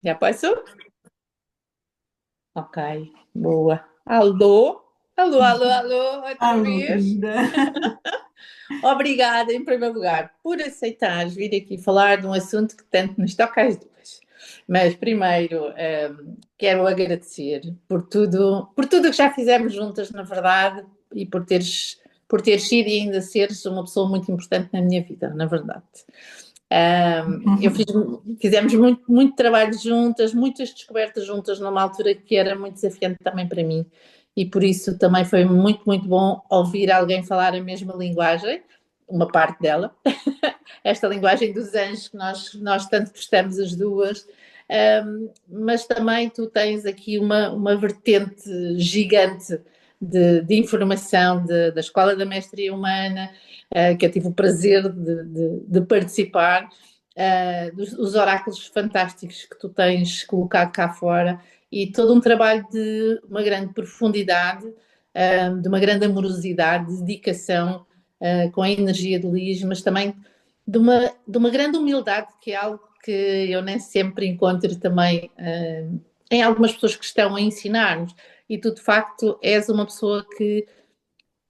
Já passou? Ok, boa. Alô? Alô, alô, alô, outra Alô, vez. querida. Obrigada, em primeiro lugar, por aceitares vir aqui falar de um assunto que tanto nos toca às duas. Mas primeiro, quero agradecer por tudo que já fizemos juntas, na verdade, e por teres sido e ainda seres uma pessoa muito importante na minha vida, na verdade. Eu fiz, fizemos muito trabalho juntas, muitas descobertas juntas numa altura que era muito desafiante também para mim. E por isso também foi muito bom ouvir alguém falar a mesma linguagem, uma parte dela, esta linguagem dos anjos que nós tanto gostamos as duas. Mas também tu tens aqui uma vertente gigante de informação da Escola da Mestria Humana, que eu tive o prazer de participar, dos oráculos fantásticos que tu tens colocado cá fora e todo um trabalho de uma grande profundidade, de uma grande amorosidade, de dedicação, com a energia de Lis, mas também de uma grande humildade, que é algo que eu nem sempre encontro também em algumas pessoas que estão a ensinar-nos. E tu, de facto, és uma pessoa que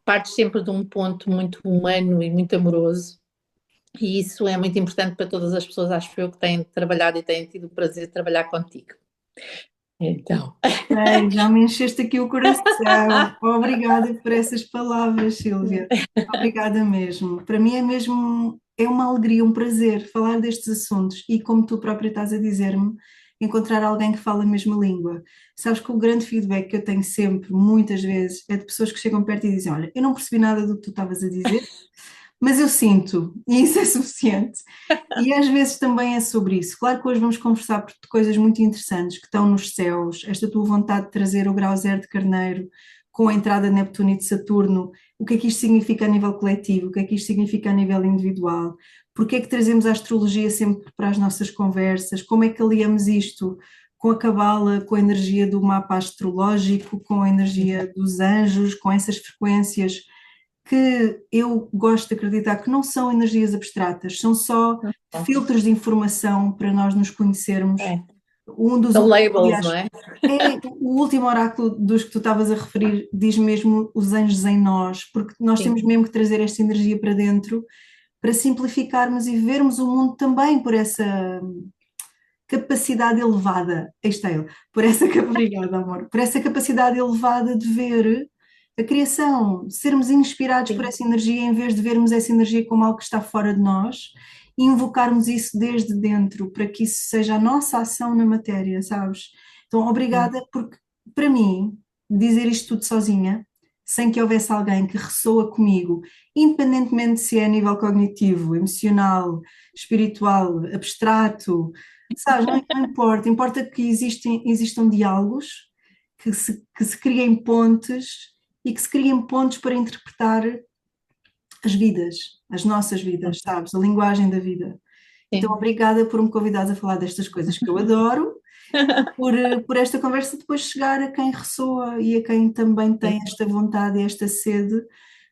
partes sempre de um ponto muito humano e muito amoroso. E isso é muito importante para todas as pessoas, acho eu, que têm trabalhado e têm tido o prazer de trabalhar contigo. Então, Ei, já me encheste aqui o coração. Obrigada por essas palavras, Sílvia. Obrigada mesmo. Para mim é mesmo, é uma alegria, um prazer falar destes assuntos e, como tu própria estás a dizer-me, encontrar alguém que fala a mesma língua. Sabes que o grande feedback que eu tenho sempre, muitas vezes, é de pessoas que chegam perto e dizem: Olha, eu não percebi nada do que tu estavas a dizer, mas eu sinto, e isso é suficiente. E às vezes também é sobre isso. Claro que hoje vamos conversar por coisas muito interessantes que estão nos céus, esta tua vontade de trazer o grau zero de Carneiro com a entrada de Neptuno e de Saturno, o que é que isto significa a nível coletivo, o que é que isto significa a nível individual, porque é que trazemos a astrologia sempre para as nossas conversas, como é que aliamos isto com a cabala, com a energia do mapa astrológico, com a energia dos anjos, com essas frequências que eu gosto de acreditar que não são energias abstratas, são só filtros de informação para nós nos conhecermos. é. Um dos São últimos, labels, não aliás, é? é o último oráculo dos que tu estavas a referir, diz mesmo os anjos em nós, porque nós temos Sim, mesmo que trazer esta energia para dentro para simplificarmos e vermos o mundo também por essa capacidade elevada, aí está ele, por essa, obrigada, amor, por essa capacidade elevada de ver a criação, sermos inspirados por sim, essa energia em vez de vermos essa energia como algo que está fora de nós e invocarmos isso desde dentro para que isso seja a nossa ação na matéria, sabes? Então, sim. obrigada, porque para mim, dizer isto tudo sozinha, sem que houvesse alguém que ressoa comigo, independentemente se é a nível cognitivo, emocional, espiritual, abstrato, sabes, não importa, importa que existam diálogos, que se criem pontes e que se criem pontos para interpretar as vidas, as nossas vidas, sabes, a linguagem da vida. Então, Sim. obrigada por me convidares a falar destas coisas que eu adoro, por esta conversa depois chegar a quem ressoa e a quem também tem esta vontade e esta sede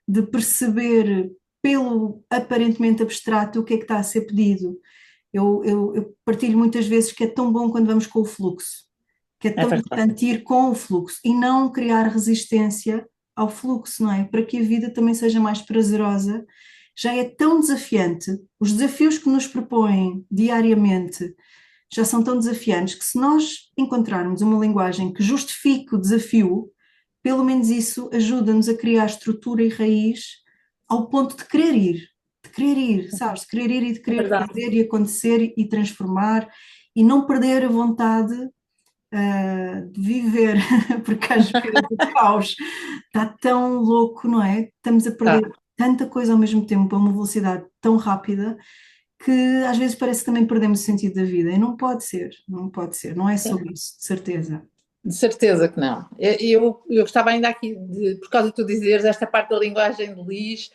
de perceber pelo aparentemente abstrato o que é que está a ser pedido. Eu partilho muitas vezes que é tão bom quando vamos com o fluxo, que é É tão verdade. importante ir com o fluxo e não criar resistência ao fluxo, não é? Para que a vida também seja mais prazerosa. Já é tão desafiante, os desafios que nos propõem diariamente já são tão desafiantes que se nós encontrarmos uma linguagem que justifique o desafio, pelo menos isso ajuda-nos a criar estrutura e raiz ao ponto de querer ir, sabes? De querer ir e de É querer verdade. fazer e acontecer e transformar e não perder a vontade de viver, porque às vezes o caos está tão louco, não é? Estamos a Tá. perder tanta coisa ao mesmo tempo a uma velocidade tão rápida que às vezes parece que também perdemos o sentido da vida e não pode ser, não pode ser, não é sobre isso, de certeza. De certeza que não. Eu gostava ainda aqui, por causa de tu dizeres, esta parte da linguagem de Lis,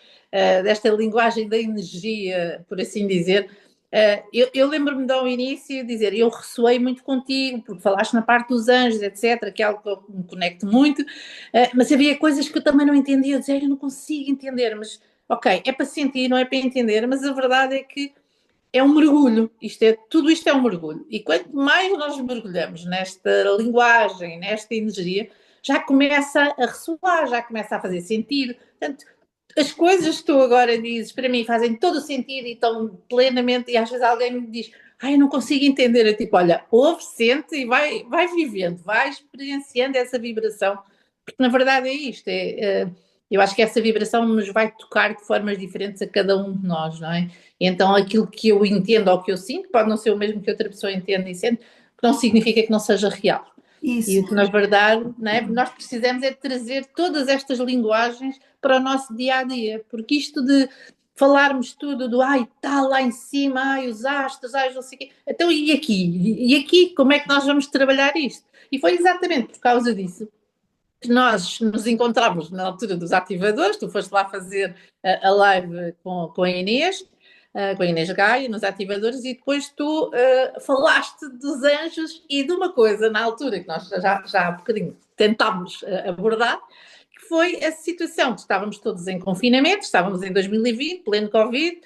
desta linguagem da energia, por assim dizer. Eu lembro-me de ao início dizer, eu ressoei muito contigo, porque falaste na parte dos anjos, etc., que é algo que eu me conecto muito, mas havia coisas que eu também não entendia, eu dizia, eu não consigo entender, mas ok, é para sentir, não é para entender, mas a verdade é que é um mergulho, tudo isto é um mergulho. E quanto mais nós mergulhamos nesta linguagem, nesta energia, já começa a ressoar, já começa a fazer sentido. Portanto, as coisas que tu agora dizes, para mim, fazem todo o sentido e estão plenamente, e às vezes alguém me diz, ai, eu não consigo entender. Eu tipo, olha, ouve, sente e vai vivendo, vai experienciando essa vibração, porque na verdade é isto, eu acho que essa vibração nos vai tocar de formas diferentes a cada um de nós, não é? Então aquilo que eu entendo ou que eu sinto pode não ser o mesmo que outra pessoa entende e sente, que não significa que não seja real. E Isso o que, na verdade, né, nós precisamos é de trazer todas estas linguagens para o nosso dia a dia, porque isto de falarmos tudo do ai, está lá em cima, ai, os astros, ai, não sei o quê. Então, e aqui? E aqui, como é que nós vamos trabalhar isto? E foi exatamente por causa disso que nós nos encontramos na altura dos ativadores. Tu foste lá fazer a live com a Inês Gaia, nos ativadores, e depois tu falaste dos anjos e de uma coisa na altura que nós já há bocadinho tentámos abordar, que foi essa situação que estávamos todos em confinamento, estávamos em 2020, pleno Covid,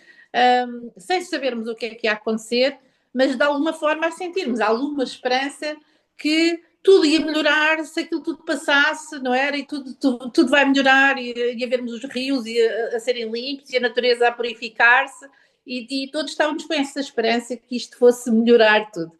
sem sabermos o que ia acontecer, mas de alguma forma a sentirmos alguma esperança que tudo ia melhorar se aquilo tudo passasse, não era? E tudo vai melhorar, e vermos os rios a serem limpos e a natureza a purificar-se, e todos estávamos com essa esperança que isto fosse melhorar tudo.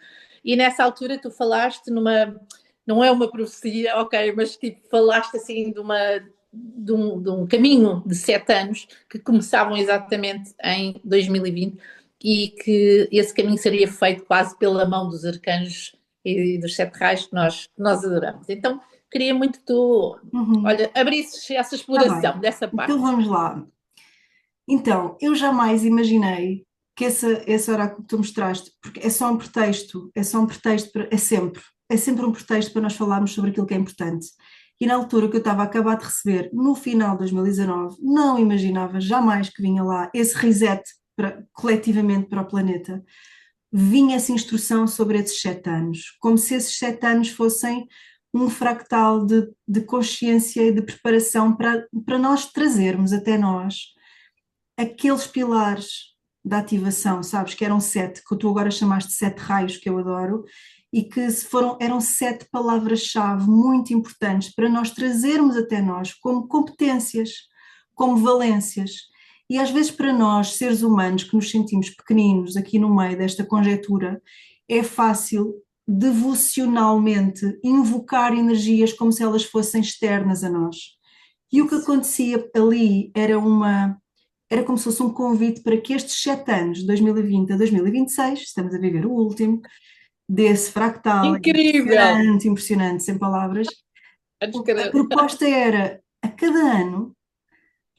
E nessa altura tu falaste não é uma profecia, ok, mas tipo, falaste assim de um caminho de 7 anos que começavam exatamente em 2020 e que esse caminho seria feito quase pela mão dos arcanjos e dos sete raios que nós adoramos. Então, queria muito que tu, uhum. olha, abrisses essa Está bem. exploração dessa Então parte. vamos lá. Então, eu jamais imaginei que esse oráculo que tu mostraste, porque é só um pretexto, é sempre um pretexto para nós falarmos sobre aquilo que é importante. E na altura que eu estava a acabar de receber, no final de 2019, não imaginava jamais que vinha lá esse reset coletivamente para o planeta. Vinha essa instrução sobre esses 7 anos, como se esses 7 anos fossem um fractal de consciência e de preparação para nós trazermos até nós aqueles pilares da ativação, sabes, que eram 7, que tu agora chamaste de 7 raios, que eu adoro, e que eram 7 palavras-chave muito importantes para nós trazermos até nós como competências, como valências. E às vezes para nós, seres humanos, que nos sentimos pequeninos aqui no meio desta conjetura, é fácil devocionalmente invocar energias como se elas fossem externas a nós. E o que acontecia ali era como se fosse um convite para que estes 7 anos, de 2020 a 2026, estamos a viver o último, desse fractal, Incrível! impressionante, impressionante, sem palavras. A proposta era, a cada ano,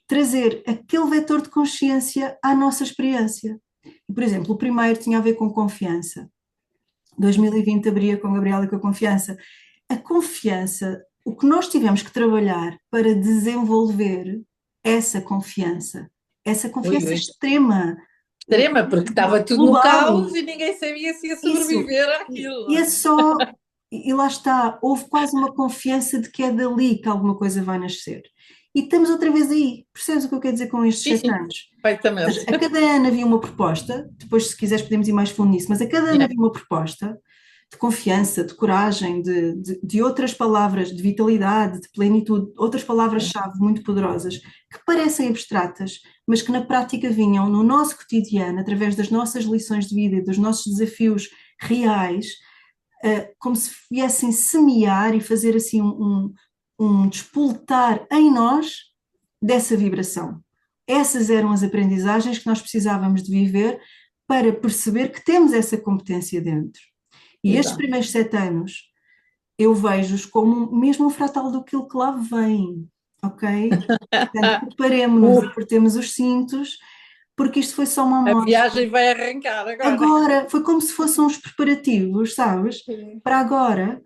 trazer aquele vetor de consciência à nossa experiência. E, por exemplo, o primeiro tinha a ver com confiança. 2020 abria com Gabriela e com a confiança. A confiança, o que nós tivemos que trabalhar para desenvolver essa Ui, confiança ui. extrema, Extrema, porque estava tudo no global, caos e ninguém sabia se ia isso, sobreviver e àquilo. é só, e lá está, houve quase uma confiança de que é dali que alguma coisa vai nascer. E estamos outra vez aí, percebes o que eu quero dizer com estes Sim, sete sim, anos? perfeitamente. A cada ano havia uma proposta, depois se quiseres podemos ir mais fundo nisso, mas a cada ano Yeah. havia uma proposta de confiança, de coragem, de outras palavras, de vitalidade, de plenitude, outras palavras-chave muito poderosas, que parecem abstratas, mas que na prática vinham no nosso cotidiano, através das nossas lições de vida e dos nossos desafios reais, como se viessem semear e fazer assim um despoletar em nós dessa vibração. Essas eram as aprendizagens que nós precisávamos de viver para perceber que temos essa competência dentro. E estes Exato. primeiros 7 anos eu vejo-os como mesmo um fratal do que lá vem, ok? Portanto, preparemos-nos, Uh, apertemos os cintos, porque isto foi só uma a amostra. viagem vai arrancar agora. Agora, foi como se fossem uns preparativos, sabes? Sim. Para agora,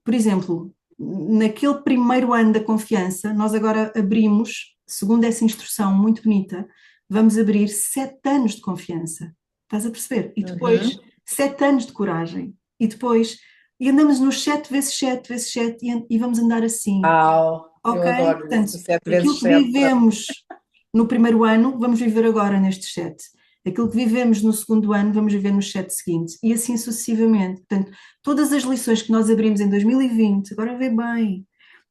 por exemplo, naquele primeiro ano da confiança, nós agora abrimos, segundo essa instrução muito bonita, vamos abrir 7 anos de confiança. Estás a perceber? E depois Uhum. 7 anos de coragem. E depois, e andamos nos 7 vezes 7 vezes 7 e vamos andar assim. Eu Ok? adoro Portanto, isso, sete aquilo vezes que sete. vivemos no primeiro ano, vamos viver agora nestes 7. Aquilo que vivemos no segundo ano, vamos viver nos 7 seguintes, e assim sucessivamente. Portanto, todas as lições que nós abrimos em 2020, agora vê bem,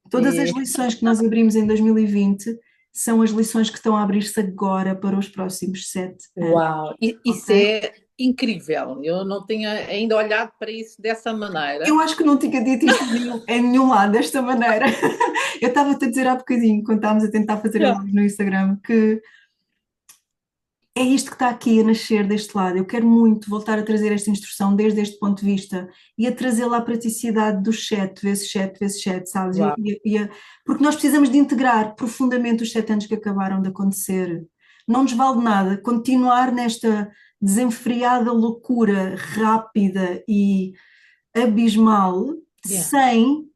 todas as E, lições que nós abrimos em 2020 são as lições que estão a abrir-se agora para os próximos 7 anos, uau, isso ok? é incrível. Eu não tinha ainda olhado para isso dessa maneira. Eu acho que não tinha dito isto em nenhum lado desta maneira. Eu estava-te a dizer há bocadinho, quando estávamos a tentar fazer a Yeah. live no Instagram, que é isto que está aqui a nascer deste lado. Eu quero muito voltar a trazer esta instrução desde este ponto de vista e a trazê-la à praticidade do chat, vezes chat, vezes chat, sabes? Uau. Porque nós precisamos de integrar profundamente os 7 anos que acabaram de acontecer. Não nos vale nada continuar nesta desenfreada loucura rápida e abismal Yeah. sem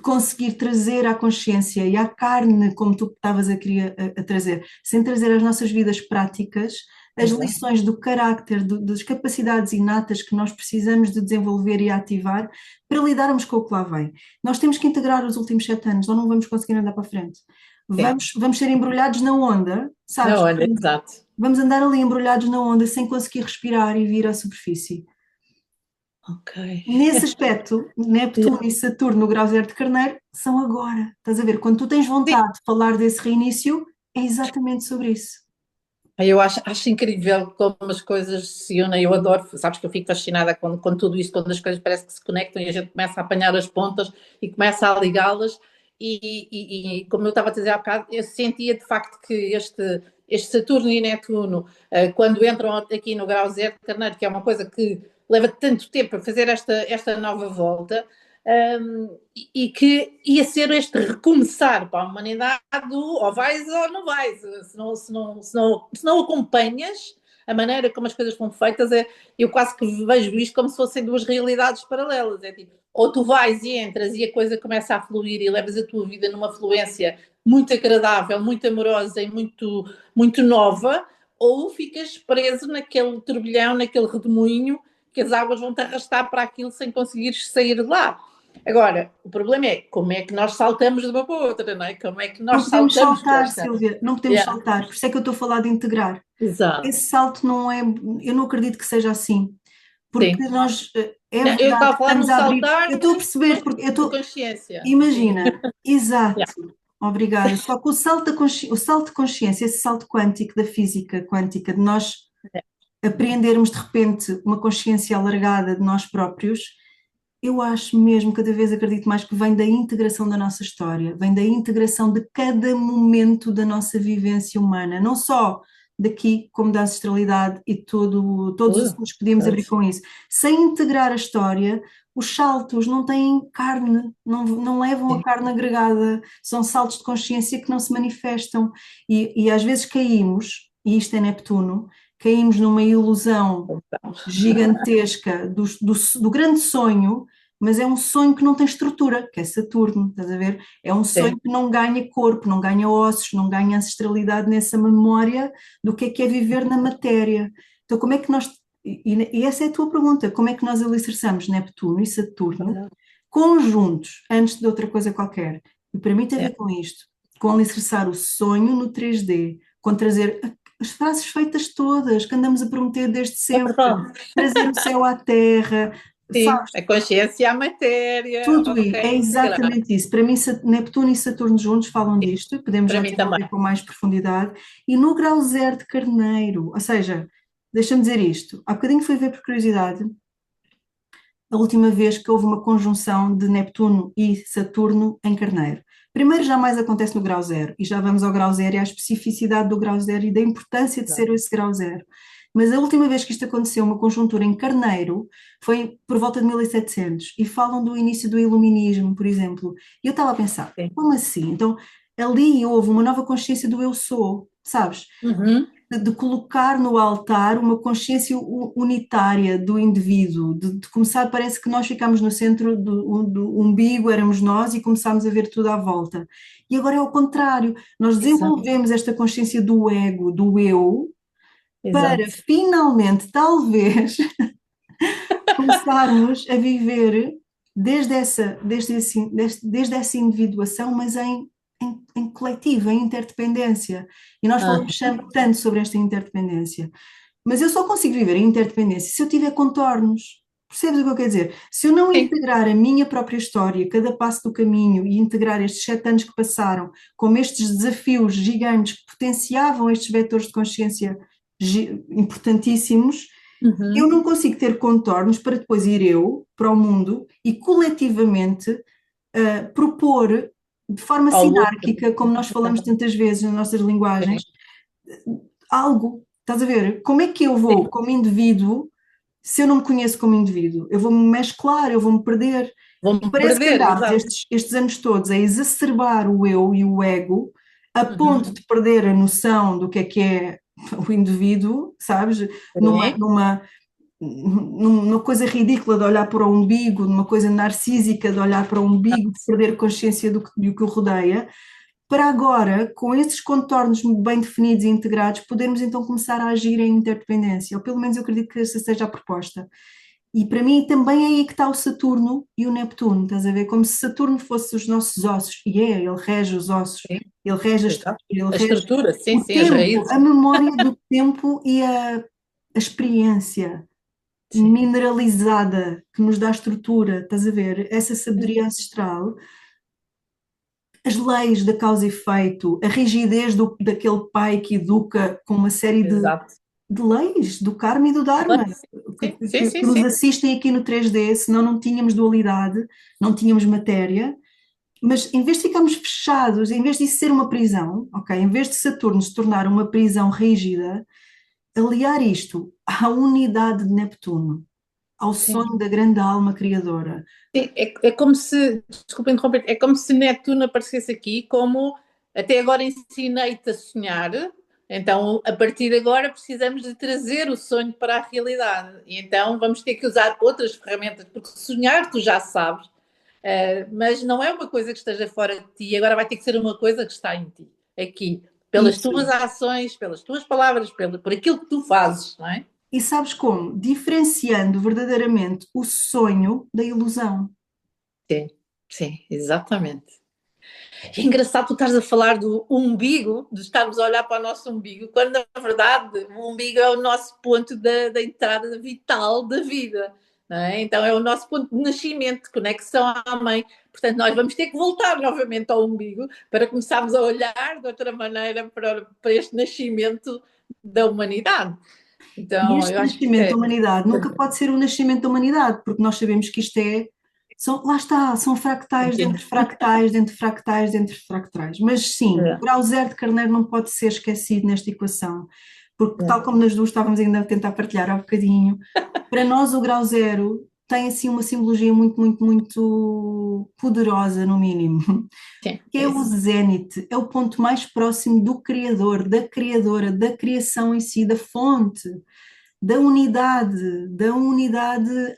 conseguir trazer à consciência e à carne, como tu estavas a querer a trazer, sem trazer às nossas vidas práticas as Exato. lições do carácter, das capacidades inatas que nós precisamos de desenvolver e ativar para lidarmos com o que lá vem. Nós temos que integrar os últimos 7 anos, ou não vamos conseguir andar para a frente. É. Vamos ser embrulhados na onda, Não, sabes? olha, exato. Vamos andar ali embrulhados na onda sem conseguir respirar e vir à superfície. Ok. Nesse aspecto, Neptuno Yeah. e Saturno no grau zero de Carneiro são agora. Estás a ver? Quando tu tens Sim. vontade de falar desse reinício, é exatamente sobre isso. Eu acho incrível como as coisas se unem. Eu adoro, sabes que eu fico fascinada com tudo isto, quando as coisas parece que se conectam e a gente começa a apanhar as pontas e começa a ligá-las. E como eu estava a dizer há bocado, eu sentia de facto que este Saturno e Netuno, quando entram aqui no grau zero de Carneiro, que é uma coisa que leva tanto tempo a fazer esta nova volta, e que ia ser este recomeçar para a humanidade do ou vais ou não vais, se não acompanhas a maneira como as coisas são feitas, eu quase que vejo isto como se fossem duas realidades paralelas, é tipo, ou tu vais e entras e a coisa começa a fluir e levas a tua vida numa fluência muito agradável, muito amorosa e muito, muito nova, ou ficas preso naquele turbilhão, naquele redemoinho que as águas vão te arrastar para aquilo sem conseguires sair de lá. Agora, o problema é como é que nós saltamos de uma para outra, não é? Como é que Não nós podemos saltamos saltar, desta? Silvia, não podemos Yeah. saltar. Por isso é que eu estou a falar de integrar. Exato. Esse salto não é, eu não acredito que seja assim, porque Sim. nós, é Não, eu verdade estava a que falar estamos num a abrir, saltar eu estou a perceber, porque eu de estou, consciência. Sim. imagina, exato, Yeah. obrigada, só que o salto de consciência, esse salto quântico da física quântica, de nós apreendermos de repente uma consciência alargada de nós próprios, eu acho mesmo, cada vez acredito mais que vem da integração da nossa história, vem da integração de cada momento da nossa vivência humana, não só daqui, como da ancestralidade e todos os assuntos que podíamos abrir com isso. Sem integrar a história, os saltos não têm carne, não levam a Sim. carne agregada, são saltos de consciência que não se manifestam. E às vezes caímos, e isto é Neptuno, caímos numa ilusão Então, gigantesca do grande sonho, mas é um sonho que não tem estrutura, que é Saturno, estás a ver? É um sim. sonho que não ganha corpo, não ganha ossos, não ganha ancestralidade nessa memória do que é viver na matéria. Então, como é que nós. E essa é a tua pergunta: como é que nós alicerçamos Neptuno e Saturno conjuntos, antes de outra coisa qualquer? E para mim tem a Yeah. ver com isto, com alicerçar o sonho no 3D, com trazer as frases feitas todas que andamos a prometer desde É sempre, verdade. trazer o céu à terra, Sim, sabes? a consciência, a matéria, Tudo é ok, integrar. exatamente isso. Para mim, Neptuno e Saturno juntos falam disto, podemos Para já mim também. desenvolver com mais profundidade. E no grau zero de Carneiro, ou seja, deixa-me dizer isto, há bocadinho fui ver por curiosidade a última vez que houve uma conjunção de Neptuno e Saturno em Carneiro. Primeiro, jamais acontece no grau zero, e já vamos ao grau zero e à especificidade do grau zero e da importância de ser esse grau zero. Mas a última vez que isto aconteceu, uma conjuntura em Carneiro, foi por volta de 1700, e falam do início do Iluminismo, por exemplo. E eu estava a pensar, Sim. como assim? Então, ali houve uma nova consciência do eu sou, sabes? Uhum. De colocar no altar uma consciência unitária do indivíduo, de começar, parece que nós ficámos no centro do umbigo, éramos nós e começámos a ver tudo à volta. E agora é o contrário, nós Exato, desenvolvemos esta consciência do ego, do eu, para exato. finalmente, talvez, começarmos a viver desde essa individuação, mas em em coletivo, em interdependência. E nós Ah, falamos tanto sobre esta interdependência. Mas eu só consigo viver em interdependência se eu tiver contornos. Percebes o que eu quero dizer? Se eu não sim. integrar a minha própria história, cada passo do caminho, e integrar estes 7 anos que passaram, como estes desafios gigantes que potenciavam estes vetores de consciência importantíssimos, eu Uhum. não consigo ter contornos para depois ir eu para o mundo e coletivamente propor de forma Ao outro. sinárquica, como nós falamos tantas vezes nas nossas linguagens, Sim, algo. Estás a ver? Como é que eu vou, sim. como indivíduo, se eu não me conheço como indivíduo? Eu vou-me mesclar, eu vou-me perder. E Vou-me parece que perder, andámos exato. estes anos todos a exacerbar o eu e o ego, a ponto Uhum. de perder a noção do que é o indivíduo, sabes? Numa, Sim. numa, numa coisa ridícula de olhar para o umbigo, numa coisa narcísica de olhar para o umbigo, de perder consciência do que o rodeia, para agora, com esses contornos bem definidos e integrados, podermos então começar a agir em interdependência, ou pelo menos eu acredito que essa seja a proposta. E para mim também é aí que está o Saturno e o Neptuno, estás a ver? Como se Saturno fosse os nossos ossos, e ele rege os ossos, Sim, ele rege a estrutura, exato. ele A rege estrutura, sim, o sim, as tempo, raízes. a memória do tempo e a experiência Sim. mineralizada que nos dá estrutura, estás a ver? Essa sabedoria ancestral, as leis da causa e efeito, a rigidez daquele pai que educa com uma série Exato. de leis do karma e do dharma que, Sim, sim, sim, que nos sim. assistem aqui no 3D, senão não tínhamos dualidade, não tínhamos matéria, mas em vez de ficarmos fechados, em vez de isso ser uma prisão, ok, em vez de Saturno se tornar uma prisão rígida, aliar isto à unidade de Neptuno, ao Sim. sonho da grande alma criadora. Sim, é como se, desculpa interromper, é como se Netuno aparecesse aqui como até agora ensinei-te a sonhar, então a partir de agora precisamos de trazer o sonho para a realidade. E então vamos ter que usar outras ferramentas, porque sonhar tu já sabes, mas não é uma coisa que esteja fora de ti, agora vai ter que ser uma coisa que está em ti, aqui, pelas tuas Isso. ações, pelas tuas palavras, por aquilo que tu fazes, não é? E sabes como? Diferenciando verdadeiramente o sonho da ilusão. Sim, sim, exatamente. É engraçado tu estás a falar do umbigo, de estarmos a olhar para o nosso umbigo, quando na verdade o umbigo é o nosso ponto da entrada vital da vida. Não é? Então é o nosso ponto de nascimento, de conexão à mãe. Portanto, nós vamos ter que voltar novamente ao umbigo para começarmos a olhar de outra maneira para este nascimento da humanidade. E Então, este eu acho que isso nascimento é. da humanidade nunca pode ser o nascimento da humanidade, porque nós sabemos que isto lá está, são fractais dentro de fractais, dentro de fractais, dentro de fractais. Mas sim, o É, grau zero de Carneiro não pode ser esquecido nesta equação, porque tal é. como nas duas estávamos ainda a tentar partilhar há bocadinho, para nós o grau zero tem assim uma simbologia muito, muito, muito poderosa, no mínimo, Sim, que é é o isso. zénite, é o ponto mais próximo do Criador, da Criadora, da criação em si, da fonte, da unidade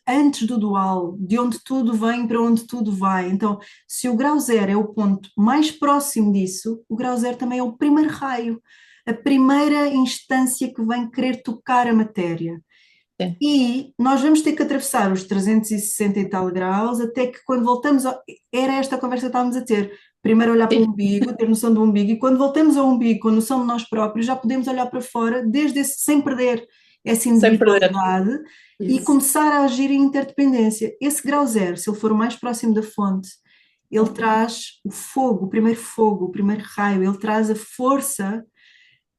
antes do dual, de onde tudo vem para onde tudo vai. Então, se o grau zero é o ponto mais próximo disso, o grau zero também é o primeiro raio, a primeira instância que vem querer tocar a matéria. Sim. E nós vamos ter que atravessar os 360 e tal graus até que quando voltamos, era esta a conversa que estávamos a ter. Primeiro olhar para o Sim. umbigo, ter noção do umbigo, e quando voltamos ao umbigo, com a noção de nós próprios, já podemos olhar para fora sem perder essa Sem perder. individualidade e Isso. começar a agir em interdependência. Esse grau zero, se ele for o mais próximo da fonte, ele traz o primeiro raio, ele traz a força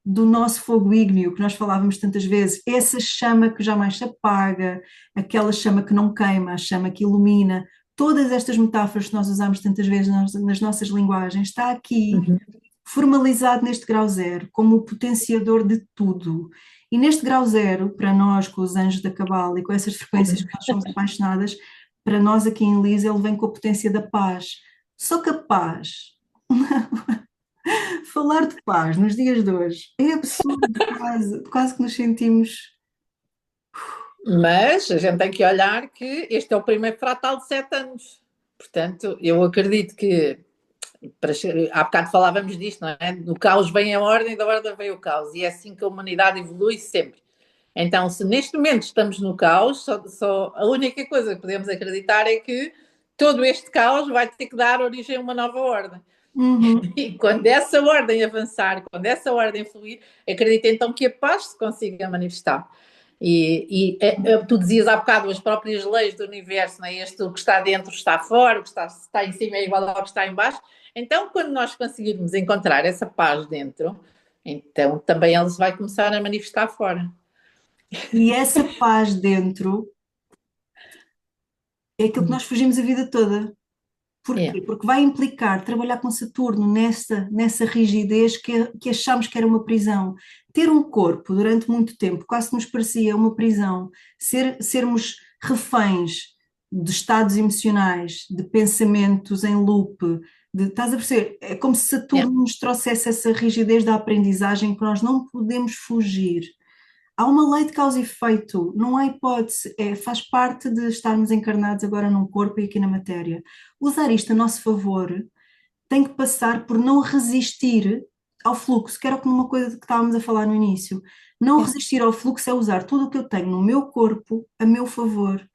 do nosso fogo ígneo, que nós falávamos tantas vezes, essa chama que jamais se apaga, aquela chama que não queima, a chama que ilumina, todas estas metáforas que nós usamos tantas vezes nas nossas linguagens, está aqui Uhum. formalizado neste grau zero, como o potenciador de tudo. E neste grau zero, para nós, com os anjos da Cabala e com essas frequências que nós somos apaixonadas, para nós aqui em Lisa, ele vem com a potência da paz. Só que a paz, falar de paz nos dias de hoje é absurdo, quase, quase que nos sentimos. Mas a gente tem que olhar que este é o primeiro fratal de 7 anos. Portanto, eu acredito que há bocado falávamos disto, não é? Do caos vem a ordem, da ordem vem o caos. E é assim que a humanidade evolui sempre. Então, se neste momento estamos no caos, só a única coisa que podemos acreditar é que todo este caos vai ter que dar origem a uma nova ordem. Uhum. E quando essa ordem avançar, quando essa ordem fluir, acredito então que a paz se consiga manifestar. Tu dizias há bocado as próprias leis do universo, né? Este, o que está dentro está fora, o que está em cima é igual ao que está em baixo. Então, quando nós conseguirmos encontrar essa paz dentro, então também ela se vai começar a manifestar fora. E essa paz dentro é aquilo que nós fugimos a vida toda. É, Porquê? Porque vai implicar trabalhar com Saturno nessa rigidez que achámos que era uma prisão. Ter um corpo durante muito tempo quase nos parecia uma prisão. Sermos reféns de estados emocionais, de pensamentos em loop, estás a perceber? É como se é, Saturno nos trouxesse essa rigidez da aprendizagem que nós não podemos fugir. Há uma lei de causa e efeito, não há hipótese, faz parte de estarmos encarnados agora num corpo e aqui na matéria. Usar isto a nosso favor tem que passar por não resistir ao fluxo, que era como uma coisa que estávamos a falar no início. Não é. resistir ao fluxo é usar tudo o que eu tenho no meu corpo a meu favor.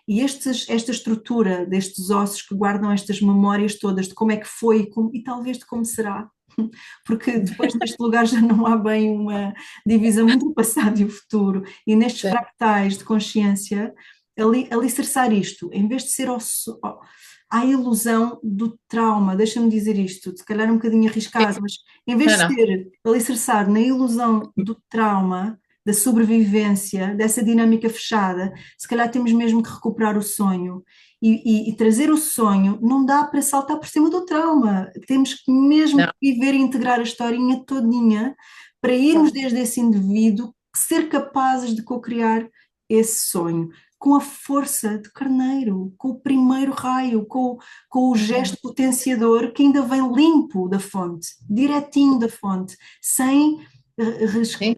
E esta estrutura destes ossos que guardam estas memórias todas de como é que foi e talvez de como será, porque depois neste lugar já não há bem uma divisão entre o passado e o futuro, e nestes fractais de consciência, alicerçar isto, em vez de ser à ilusão do trauma, deixa-me dizer isto, se calhar é um bocadinho arriscado, mas em vez Não, de não. ser alicerçado na ilusão do trauma, da sobrevivência, dessa dinâmica fechada, se calhar temos mesmo que recuperar o sonho e trazer o sonho, não dá para saltar por cima do trauma. Temos que mesmo Não. viver e integrar a historinha todinha para irmos desde esse indivíduo ser capazes de co-criar esse sonho. Com a força de carneiro, com o primeiro raio, com o gesto potenciador que ainda vem limpo da fonte, direitinho da fonte, sem, eh, res- Sim,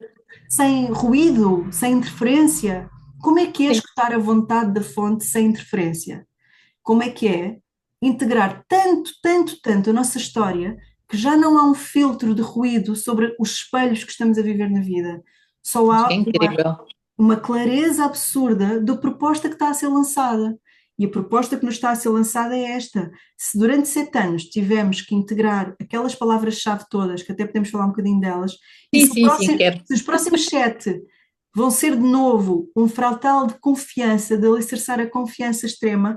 sem ruído, sem interferência. Como é que é sim. escutar a vontade da fonte sem interferência? Como é integrar tanto, tanto, tanto a nossa história que já não há um filtro de ruído sobre os espelhos que estamos a viver na vida. Só Isso é há incrível. uma clareza absurda da proposta que está a ser lançada. E a proposta que nos está a ser lançada é esta. Se durante 7 anos tivemos que integrar aquelas palavras-chave todas, que até podemos falar um bocadinho delas, e Sim, sim, sim, quero. se os próximos 7 vão ser de novo um frautal de confiança, de alicerçar a confiança extrema,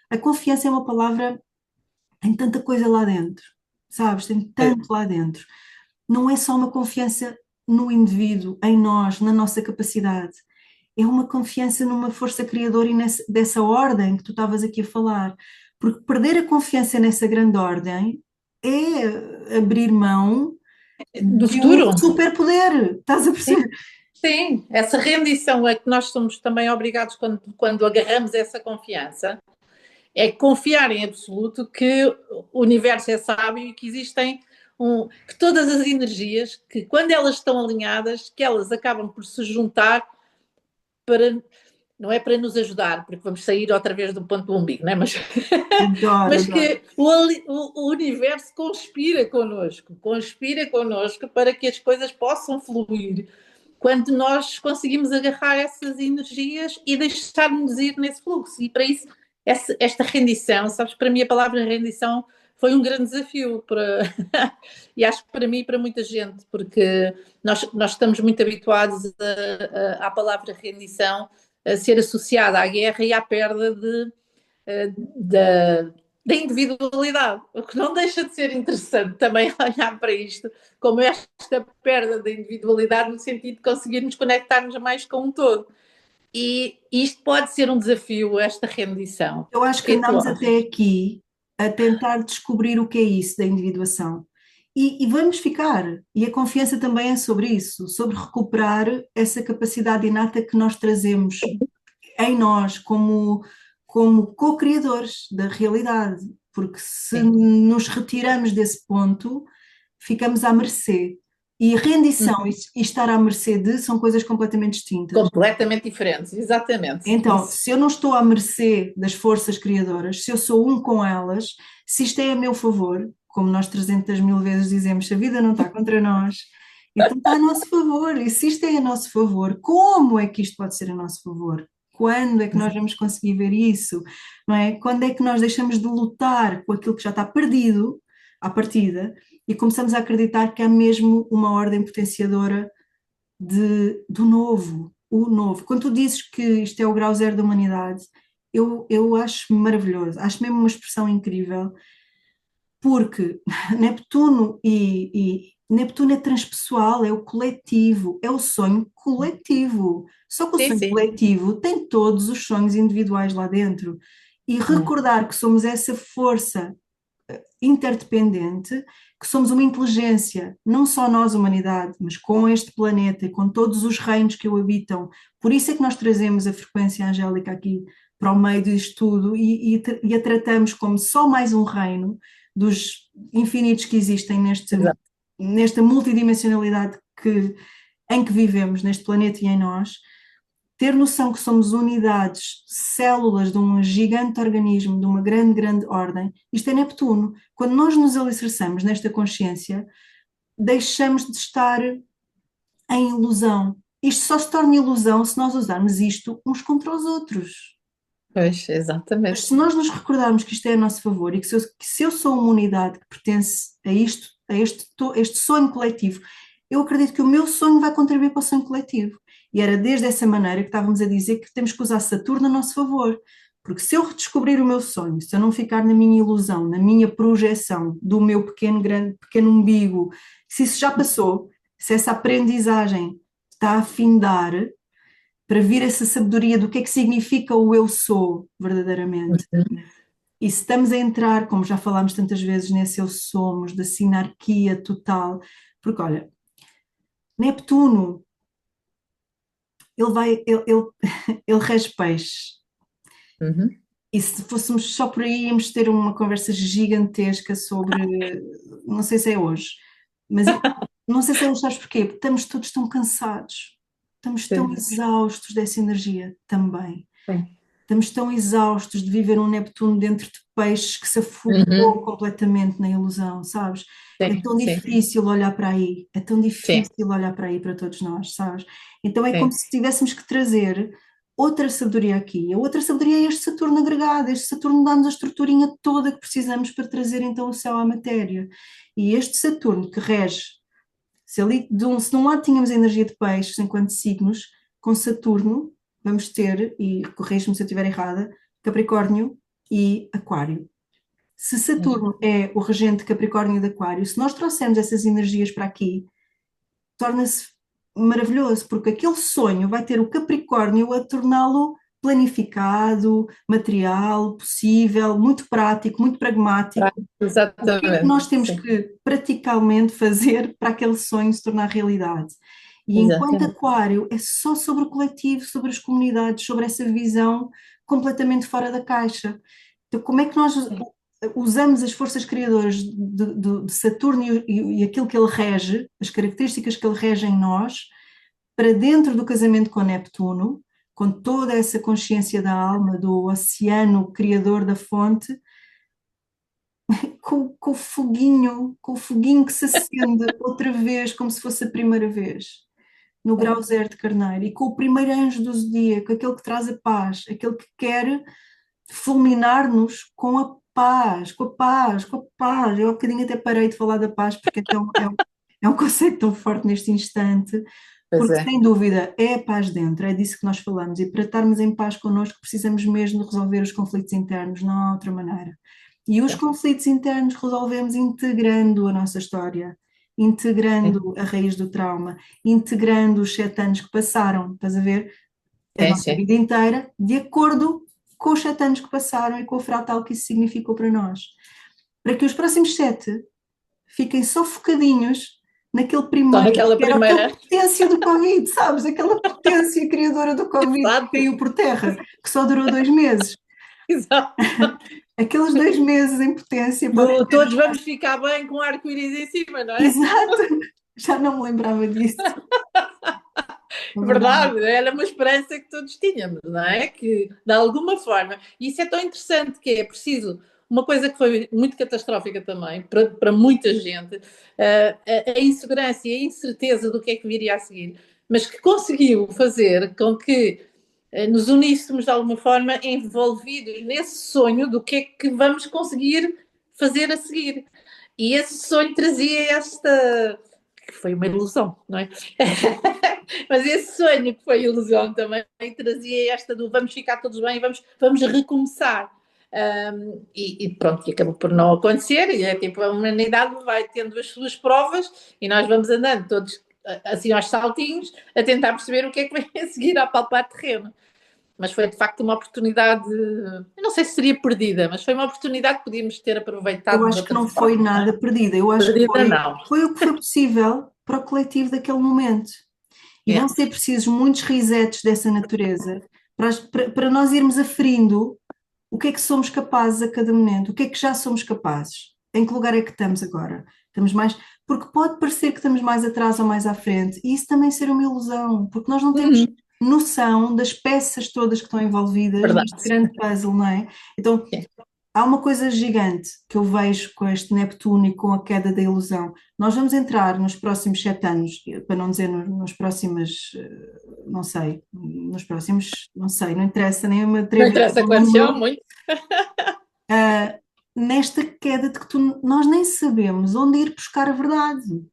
a confiança é uma palavra, tem tanta coisa lá dentro, sabes? Tem tanto lá dentro. Não é só uma confiança no indivíduo, em nós, na nossa capacidade. É uma confiança numa força criadora e dessa ordem que tu estavas aqui a falar. Porque perder a confiança nessa grande ordem é abrir mão Do de um futuro? superpoder. Estás a Sim, perceber? sim. Essa rendição é que nós somos também obrigados quando agarramos essa confiança. É confiar em absoluto que o universo é sábio e que existem que todas as energias, que quando elas estão alinhadas, que elas acabam por se juntar para, não é para nos ajudar, porque vamos sair outra vez do ponto do umbigo, não é? Mas, Adoro, mas adoro. que o universo conspira connosco para que as coisas possam fluir quando nós conseguimos agarrar essas energias e deixarmos ir nesse fluxo. E para isso, esta rendição, sabes, para mim a palavra rendição foi um grande desafio e acho que para mim e para muita gente, porque nós estamos muito habituados à palavra rendição a ser associada à guerra e à perda da, da individualidade, o que não deixa de ser interessante também olhar para isto como esta perda da individualidade no sentido de conseguirmos conectar-nos mais com um todo. E isto pode ser um desafio, esta rendição. Eu O acho que que é que tu andamos até achas? aqui a tentar descobrir o que é isso da individuação. E vamos ficar. E a confiança também é sobre isso, sobre recuperar essa capacidade inata que nós trazemos em nós como co-criadores da realidade. Porque se Sim. nos retiramos desse ponto, ficamos à mercê. E rendição e estar à mercê de são coisas completamente distintas. Completamente diferentes, exatamente. Então, Isso. se eu não estou à mercê das forças criadoras, se eu sou um com elas, se isto é a meu favor, como nós 300 mil vezes dizemos, se a vida não está contra nós, então está a nosso favor. E se isto é a nosso favor, como é que isto pode ser a nosso favor? Quando é que nós vamos conseguir ver isso? Não é? Quando é que nós deixamos de lutar com aquilo que já está perdido à partida, e começamos a acreditar que há mesmo uma ordem potenciadora do novo, o novo. Quando tu dizes que isto é o grau zero da humanidade, eu acho maravilhoso, acho mesmo uma expressão incrível, porque Neptuno é transpessoal, é o coletivo, é o sonho coletivo. Só que o Sim, sonho sim. coletivo tem todos os sonhos individuais lá dentro. E É. recordar que somos essa força interdependente, que somos uma inteligência, não só nós, humanidade, mas com este planeta e com todos os reinos que o habitam. Por isso é que nós trazemos a frequência angélica aqui para o meio disto tudo e a tratamos como só mais um reino dos infinitos que existem Exato. nesta multidimensionalidade em que vivemos, neste planeta e em nós. Ter noção que somos unidades, células de um gigante organismo, de uma grande, grande ordem, isto é Neptuno. Quando nós nos alicerçamos nesta consciência, deixamos de estar em ilusão. Isto só se torna ilusão se nós usarmos isto uns contra os outros. Pois, Mas exatamente. se nós nos recordarmos que isto é a nosso favor e que se eu sou uma unidade que pertence a isto, a este sonho coletivo, eu acredito que o meu sonho vai contribuir para o sonho coletivo. E era desde essa maneira que estávamos a dizer que temos que usar Saturno a nosso favor. Porque se eu redescobrir o meu sonho, se eu não ficar na minha ilusão, na minha projeção do meu pequeno, grande, pequeno umbigo, se isso já passou, se essa aprendizagem está a findar, para vir essa sabedoria do que é que significa o eu sou verdadeiramente. E se estamos a entrar, como já falámos tantas vezes, nesse eu somos, da sinarquia total, porque olha, Neptuno, ele rege peixe. Uhum. E se fôssemos só por aí, íamos ter uma conversa gigantesca sobre, não sei se é hoje, mas não sei se é hoje, sabes porquê? Porque estamos todos tão cansados, estamos tão Sim, exaustos dessa energia também. sim. Estamos tão exaustos de viver um Neptuno dentro de peixes que se afogou Uhum. completamente na ilusão, sabes? É Sim, tão sim, difícil olhar para aí, é tão sim, difícil olhar para aí para todos nós, sabes? Então é como sim. se tivéssemos que trazer outra sabedoria aqui. A outra sabedoria é este Saturno agregado, este Saturno dá-nos a estruturinha toda que precisamos para trazer então o céu à matéria. E este Saturno que rege, se de um lado tínhamos a energia de peixes enquanto signos, com Saturno vamos ter, e corrige-me se eu estiver errada, Capricórnio e Aquário. Se Saturno é o regente de Capricórnio e de Aquário, se nós trouxermos essas energias para aqui, torna-se maravilhoso, porque aquele sonho vai ter o Capricórnio a torná-lo planificado, material, possível, muito prático, muito pragmático. O que é que Exatamente. nós temos Sim, que praticamente fazer para aquele sonho se tornar realidade? E enquanto exatamente. Aquário é só sobre o coletivo, sobre as comunidades, sobre essa visão completamente fora da caixa. Então, como é que nós usamos as forças criadoras de Saturno e aquilo que ele rege, as características que ele rege em nós, para dentro do casamento com Neptuno, com toda essa consciência da alma, do oceano criador da fonte, com o foguinho que se acende outra vez, como se fosse a primeira vez, no grau zero de Carneiro, e com o primeiro anjo do zodíaco, aquele que traz a paz, aquele que quer fulminar-nos com a paz, com a paz, com a paz. Eu há bocadinho até parei de falar da paz, porque é um conceito tão forte neste instante, Pois porque é. sem dúvida é a paz dentro, é disso que nós falamos, e para estarmos em paz connosco precisamos mesmo de resolver os conflitos internos, não há outra maneira. E os Sim, conflitos internos resolvemos integrando a nossa história, integrando a raiz do trauma, integrando os 7 anos que passaram, estás a ver? A sim, nossa sim. vida inteira, de acordo com os 7 anos que passaram e com o fratal que isso significou para nós. Para que os próximos 7 fiquem só focadinhos naquele Só primeiro, naquela que era aquela primeira. potência do Covid, sabes? Aquela potência criadora do Covid que Exato, caiu por terra, que só durou 2 meses. exato. Aqueles 2 meses em potência podem ter. Todos vamos ficar bem com o arco-íris em cima, não é? Exato! Já não me lembrava disso. É verdade. Verdade, era uma esperança que todos tínhamos, não é? Que de alguma forma, e isso é tão interessante que é preciso, uma coisa que foi muito catastrófica também para muita gente, a insegurança e a incerteza do que é que viria a seguir, mas que conseguiu fazer com que nos uníssemos de alguma forma envolvidos nesse sonho do que é que vamos conseguir fazer a seguir. E esse sonho trazia esta, que foi uma ilusão, não é? Mas esse sonho que foi ilusão também trazia esta do vamos ficar todos bem, vamos recomeçar. E pronto, e acabou por não acontecer, e é tipo, a humanidade vai tendo as suas provas e nós vamos andando todos assim aos saltinhos a tentar perceber o que é que vem a seguir a palpar terreno. Mas foi de facto uma oportunidade, eu não sei se seria perdida, mas foi uma oportunidade que podíamos ter Eu aproveitado de acho que outra não forma, foi não é? nada perdida, eu acho que Perdida não. foi o que foi possível para o coletivo daquele momento. E Yeah. vão ser precisos muitos resets dessa natureza para nós irmos aferindo o que é que somos capazes a cada momento, o que é que já somos capazes, em que lugar é que estamos agora. Estamos mais, porque pode parecer que estamos mais atrás ou mais à frente, e isso também ser uma ilusão, porque nós não temos Uhum. noção das peças todas que estão envolvidas neste Verdade. grande puzzle, não é? Então, Sim. há uma coisa gigante que eu vejo com este Neptuno e com a queda da ilusão. Nós vamos entrar nos próximos 7 anos, para não dizer nos próximos, não sei, nos próximos, não sei, não interessa, nem me Não atrevo a dizer interessa o quantos são, número, muito. nesta queda de que nós nem sabemos onde ir buscar a verdade.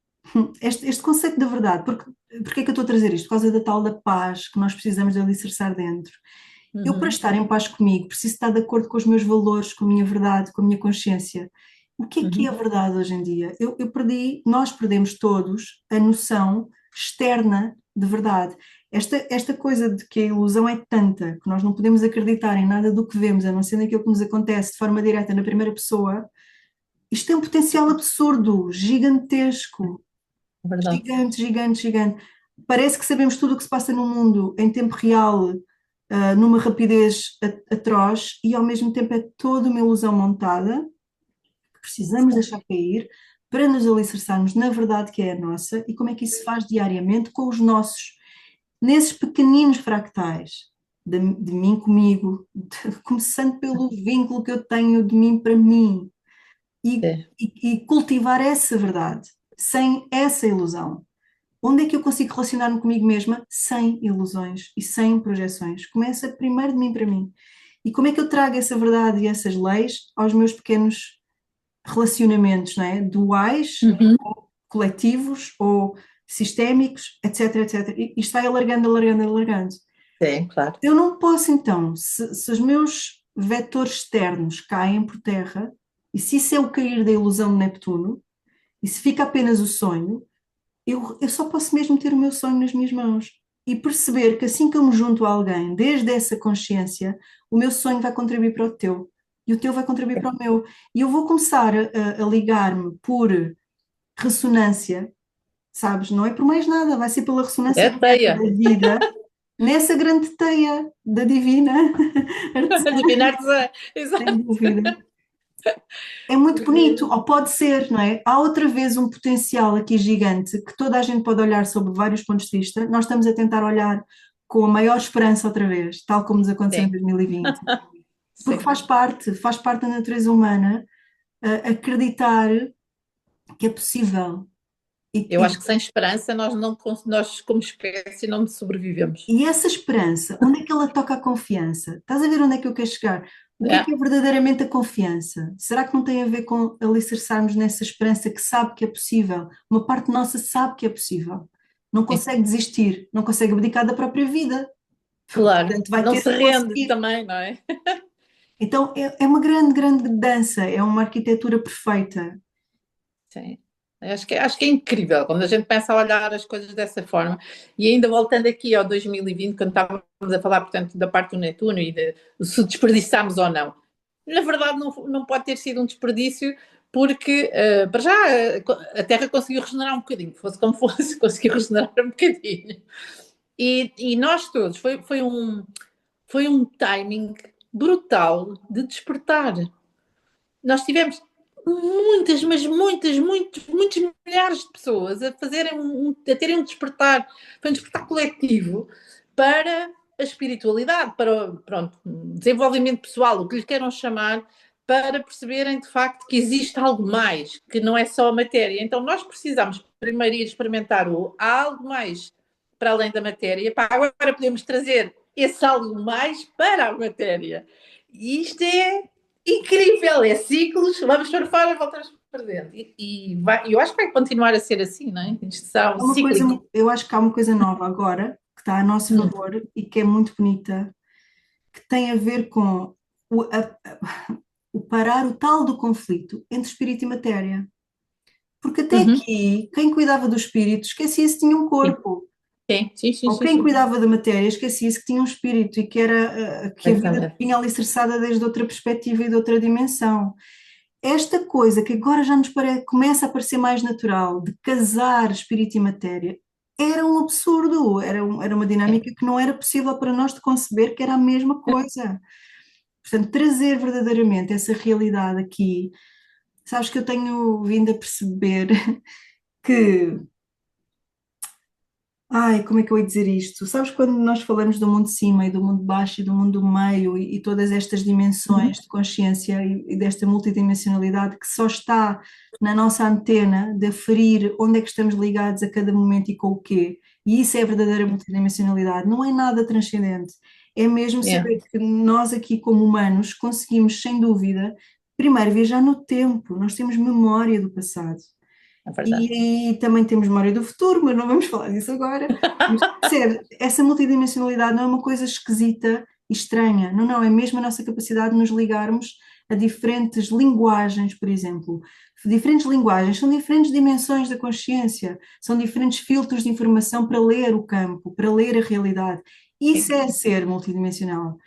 Este conceito da verdade, porque é que eu estou a trazer isto? Por causa da tal da paz que nós precisamos de alicerçar dentro. Eu, para Uhum. estar em paz comigo, preciso estar de acordo com os meus valores, com a minha verdade, com a minha consciência. O que é a Uhum. verdade hoje em dia? Nós perdemos todos a noção externa de verdade. Esta coisa de que a ilusão é tanta que nós não podemos acreditar em nada do que vemos, a não ser naquilo que nos acontece de forma direta na primeira pessoa, isto tem um potencial absurdo, gigantesco, Verdade. gigante, gigante, gigante. Parece que sabemos tudo o que se passa no mundo em tempo real, numa rapidez atroz, e ao mesmo tempo é toda uma ilusão montada que precisamos deixar cair para nos alicerçarmos na verdade que é a nossa e como é que isso se faz diariamente com os nossos, nesses pequeninos fractais. De mim comigo, começando pelo vínculo que eu tenho de mim para mim, e, É. e cultivar essa verdade, sem essa ilusão. Onde é que eu consigo relacionar-me comigo mesma sem ilusões e sem projeções? Começa primeiro de mim para mim. E como é que eu trago essa verdade e essas leis aos meus pequenos relacionamentos, não é? Duais, Uhum. coletivos ou sistémicos, etc, etc. E isto vai alargando, alargando, alargando. Sim, claro. Eu não posso, então, se os meus vetores externos caem por terra, e se isso é o cair da ilusão de Neptuno, e se fica apenas o sonho, eu só posso mesmo ter o meu sonho nas minhas mãos e perceber que assim que eu me junto a alguém, desde essa consciência, o meu sonho vai contribuir para o teu e o teu vai contribuir para o meu. E eu vou começar a ligar-me por ressonância, sabes? Não é por mais nada, vai ser pela É ressonância direta teia. da vida nessa grande teia da divina artesã, Adivinhar dizer. sem Exato. dúvida. É muito bonito, ou pode ser, não é? Há outra vez um potencial aqui gigante que toda a gente pode olhar sob vários pontos de vista. Nós estamos a tentar olhar com a maior esperança outra vez, tal como nos aconteceu em Sim, 2020, porque sim. faz parte da natureza humana acreditar que é possível. E, Eu acho e, que sem esperança nós, não, nós como espécie, não sobrevivemos. e essa esperança, onde é que ela toca a confiança? Estás a ver onde é que eu quero chegar? O É, que é verdadeiramente a confiança? Será que não tem a ver com alicerçarmos nessa esperança que sabe que é possível? Uma parte nossa sabe que é possível. Não sim, consegue desistir, não consegue abdicar da própria vida. claro. Portanto, vai Não ter se que rende conseguir. também, não é? Então, é uma grande, grande dança, é uma arquitetura perfeita. Sim. Acho que é incrível quando a gente pensa a olhar as coisas dessa forma. E ainda voltando aqui ao 2020, quando estávamos a falar, portanto, da parte do Netuno e de se desperdiçámos ou não. Na verdade, não pode ter sido um desperdício, porque, para já, a Terra conseguiu regenerar um bocadinho, fosse como fosse, conseguiu regenerar um bocadinho. E nós todos, foi um timing brutal de despertar. Nós tivemos muitas, mas muitas, muitos milhares de pessoas a fazerem a terem um despertar, foi um despertar coletivo para a espiritualidade, para pronto, desenvolvimento pessoal, o que lhe queiram chamar, para perceberem de facto que existe algo mais, que não é só a matéria. Então nós precisamos primeiro ir experimentar o há algo mais para além da matéria, para agora podemos trazer esse algo mais para a matéria. E isto incrível, é ciclos, vamos para fora, voltamos para dentro. Eu acho que vai continuar a ser assim, não é? Isto são Há uma coisa, cíclico. eu acho que há uma coisa nova agora que está a nosso Hum. favor e que é muito bonita, que tem a ver com o parar o tal do conflito entre espírito e matéria. Porque até Uhum. aqui, quem cuidava do espírito esquecia-se que tinha um Sim, corpo. sim, sim, Ou sim, quem sim. cuidava da matéria esquecia-se que tinha um espírito e que era que a vida Exatamente. vinha alicerçada desde outra perspectiva e de outra dimensão. Esta coisa que agora já nos começa a parecer mais natural, de casar espírito e matéria, era um absurdo, era uma É. dinâmica que não era possível para nós de conceber que era a mesma coisa. Portanto, trazer verdadeiramente essa realidade aqui, sabes que eu tenho vindo a perceber que, ai, como é que eu ia dizer isto? Sabes quando nós falamos do mundo de cima e do mundo de baixo e do mundo do meio e todas estas Uhum. dimensões de consciência e desta multidimensionalidade que só está na nossa antena de aferir onde é que estamos ligados a cada momento e com o quê? E isso é a verdadeira multidimensionalidade, não é nada transcendente. É mesmo É, saber que nós aqui como humanos conseguimos, sem dúvida, primeiro viajar no tempo, nós temos memória do passado. é verdade. E também temos memória do futuro, mas não vamos falar disso agora. Mas, percebe, essa multidimensionalidade não é uma coisa esquisita e estranha. Não, não, é mesmo a nossa capacidade de nos ligarmos a diferentes linguagens, por exemplo. Diferentes linguagens são diferentes dimensões da consciência, são diferentes filtros de informação para ler o campo, para ler a realidade. Isso Sim. é ser multidimensional.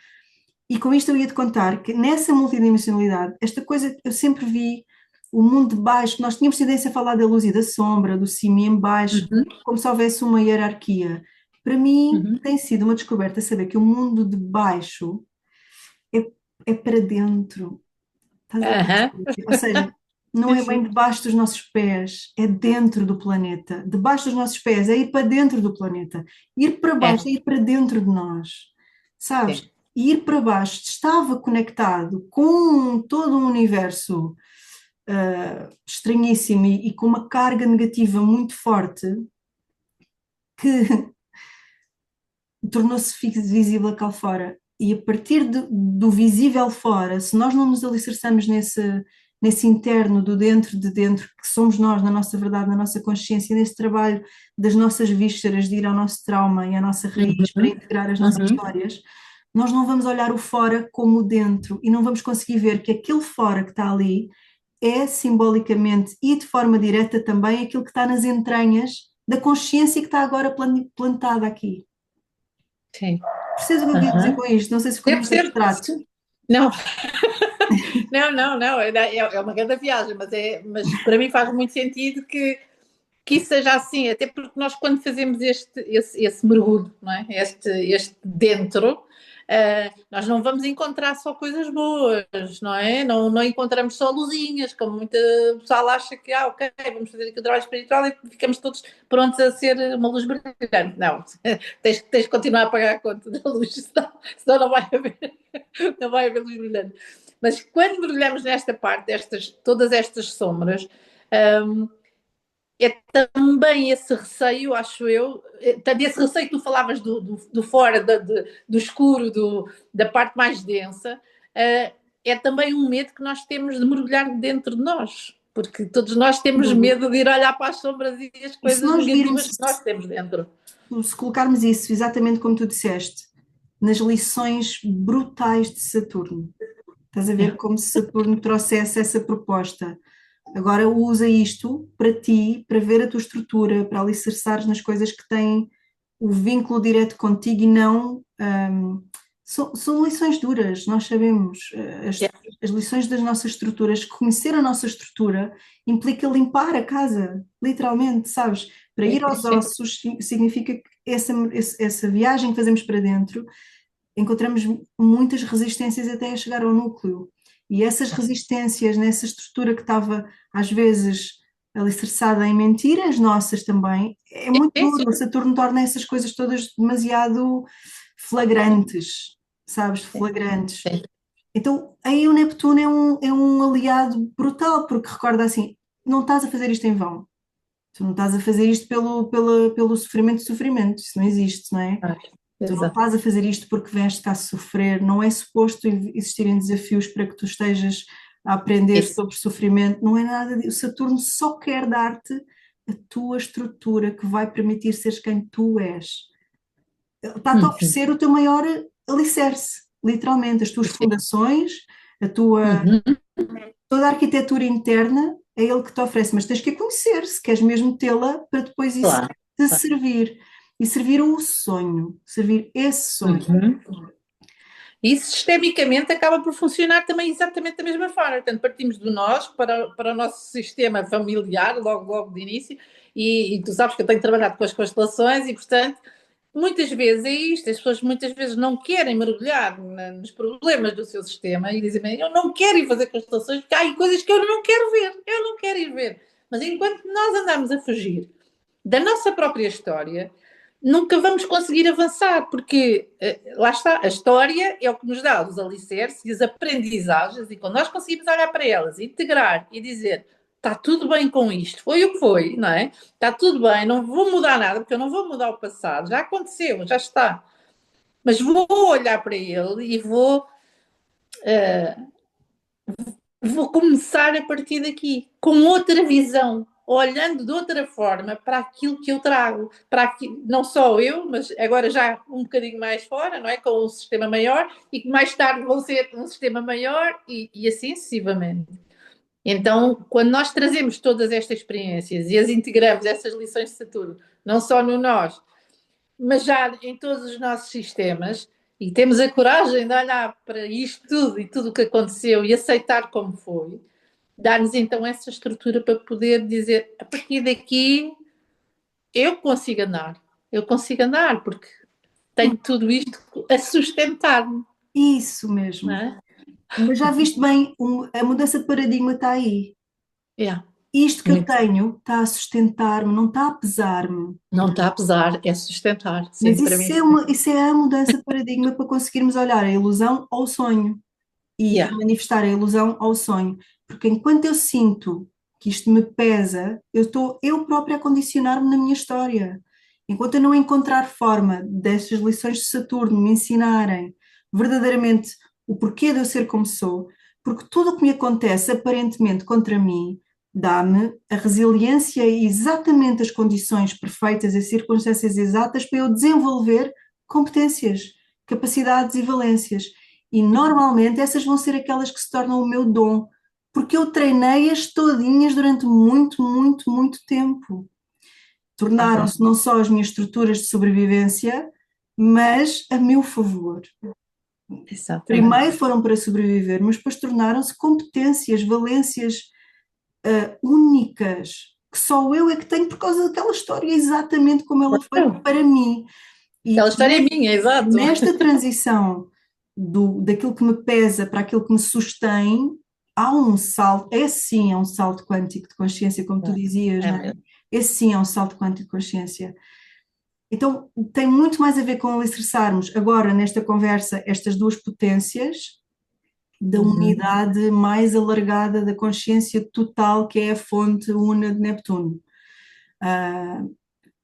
E com isto eu ia te contar que nessa multidimensionalidade, esta coisa que eu sempre vi, o mundo de baixo, nós tínhamos tendência a falar da luz e da sombra, do cima e em baixo, Uhum. como se houvesse uma hierarquia. Para mim, Uhum. tem sido uma descoberta saber que o mundo de baixo é, é para dentro. Estás a Aham. perceber? Ou seja, não Sim, é bem sim. debaixo dos nossos pés, é dentro do planeta. Debaixo dos nossos pés é ir para dentro do planeta. Ir para É, baixo é ir para dentro de nós. Sabes? sim. E ir para baixo estava conectado com todo um universo estranhíssimo e com uma carga negativa muito forte que tornou-se visível cá fora. E a partir do visível fora, se nós não nos alicerçamos nesse interno do dentro de dentro, que somos nós, na nossa verdade, na nossa consciência, nesse trabalho das nossas vísceras, de ir ao nosso trauma e à nossa raiz para Uhum. integrar as nossas Uhum. histórias, nós não vamos olhar o fora como o dentro e não vamos conseguir ver que aquele fora que está ali é simbolicamente e de forma direta também aquilo que está nas entranhas da consciência que está agora plantada aqui. Sim. Percebes o que eu quero dizer Aham. com isto? Não sei se ficou Eu muito percebo. abstrato. Não, não. É uma grande viagem, mas para mim faz muito sentido que isso seja assim, até porque nós quando fazemos esse mergulho, não é? Este dentro, nós não vamos encontrar só coisas boas, não é? Não encontramos só luzinhas, como muita pessoa acha que, ok, vamos fazer aqui o trabalho espiritual e ficamos todos prontos a ser uma luz brilhante. Não, tens que continuar a pagar a conta da luz, senão não vai haver luz brilhante. Mas quando mergulhamos nesta parte, todas estas sombras, um, é também esse receio, acho eu, também esse receio que tu falavas do fora, do escuro, da parte mais densa, é também um medo que nós temos de mergulhar dentro de nós, porque todos nós Sem temos dúvida. medo de ir olhar para as sombras e as E se coisas nós negativas virmos, que nós temos dentro. se colocarmos isso exatamente como tu disseste, nas lições brutais de Saturno, estás a ver É. como se Saturno trouxesse essa proposta. Agora usa isto para ti, para ver a tua estrutura, para alicerçares nas coisas que têm o vínculo direto contigo e não. São lições duras, nós sabemos. É. As lições das nossas estruturas, conhecer a nossa estrutura implica limpar a casa, literalmente, sabes? Para ir aos Sim. ossos significa que essa viagem que fazemos para dentro encontramos muitas resistências até a chegar ao núcleo. E essas resistências nessa estrutura que estava, às vezes, alicerçada em mentiras nossas também, é muito Sim, duro. sim, O Saturno torna essas coisas todas demasiado flagrantes, sabes? Flagrantes. sim. Então, aí o Neptuno é um aliado brutal, porque recorda assim: não estás a fazer isto em vão. Tu não estás a fazer isto pelo sofrimento, isso não existe, não é? Tu não exato. estás a fazer isto porque vens cá sofrer, não é suposto existirem desafios para que tu estejas a aprender Isso. sobre sofrimento, não é nada disso. O Saturno só quer dar-te a tua estrutura que vai permitir seres quem tu és. Está-te a Uhum. oferecer o teu maior alicerce, literalmente, as tuas fundações, a tua, Uhum. toda a arquitetura interna é ele que te oferece, mas tens que a conhecer se queres mesmo tê-la para depois isso Claro. te servir. E servir o sonho, servir esse sonho. Uhum. E isso sistemicamente acaba por funcionar também exatamente da mesma forma. Portanto, partimos do nós para o nosso sistema familiar, logo de início, e tu sabes que eu tenho trabalhado com as constelações e, portanto, muitas vezes é isto, as pessoas muitas vezes não querem mergulhar nos problemas do seu sistema e dizem, eu não quero ir fazer constelações porque há aí coisas que eu não quero ver, eu não quero ir ver. Mas enquanto nós andamos a fugir da nossa própria história, nunca vamos conseguir avançar, porque lá está, a história é o que nos dá os alicerces e as aprendizagens, e quando nós conseguimos olhar para elas, integrar e dizer está tudo bem com isto, foi o que foi, não é? Está tudo bem, não vou mudar nada, porque eu não vou mudar o passado, já aconteceu, já está. Mas vou olhar para ele e vou começar a partir daqui, com outra visão, olhando de outra forma para aquilo que eu trago, para aquilo, não só eu, mas agora já um bocadinho mais fora, não é? Com um sistema maior e que mais tarde vão ser um sistema maior e assim sucessivamente. Então, quando nós trazemos todas estas experiências e as integramos, essas lições de Saturno, não só no nós, mas já em todos os nossos sistemas, e temos a coragem de olhar para isto tudo e tudo o que aconteceu e aceitar como foi, dá-nos então essa estrutura para poder dizer a partir daqui eu consigo andar, porque tenho tudo isto a sustentar-me, Isso não mesmo. é? Mas já viste bem, a mudança de paradigma está aí. Yeah, Isto que eu muito. tenho está a sustentar-me, não está a pesar-me. Não está a pesar, é sustentar, Mas sim, para mim sim. isso é a mudança de paradigma para conseguirmos olhar a ilusão ao sonho e Yeah. manifestar a ilusão ao sonho. Porque enquanto eu sinto que isto me pesa, eu estou eu própria a condicionar-me na minha história. Enquanto eu não encontrar forma destas lições de Saturno me ensinarem verdadeiramente o porquê de eu ser como sou, porque tudo o que me acontece aparentemente contra mim dá-me a resiliência e exatamente as condições perfeitas e circunstâncias exatas para eu desenvolver competências, capacidades e valências. E normalmente essas vão ser aquelas que se tornam o meu dom, porque eu treinei-as todinhas durante muito, muito, muito tempo. Tornaram-se não só as minhas estruturas de sobrevivência, mas a meu favor. Exatamente. Primeiro foram para sobreviver, mas depois tornaram-se competências, valências únicas, que só eu é que tenho por causa daquela história exatamente como ela foi para mim. Aquela E história é minha, exato. nesta transição daquilo que me pesa para aquilo que me sustém, há um salto, esse sim é um salto quântico de consciência, como tu dizias, É não é? mesmo. Esse sim é um salto quântico de consciência. Então, tem muito mais a ver com alicerçarmos agora nesta conversa estas duas potências da Uhum. unidade mais alargada da consciência total, que é a fonte una de Neptuno.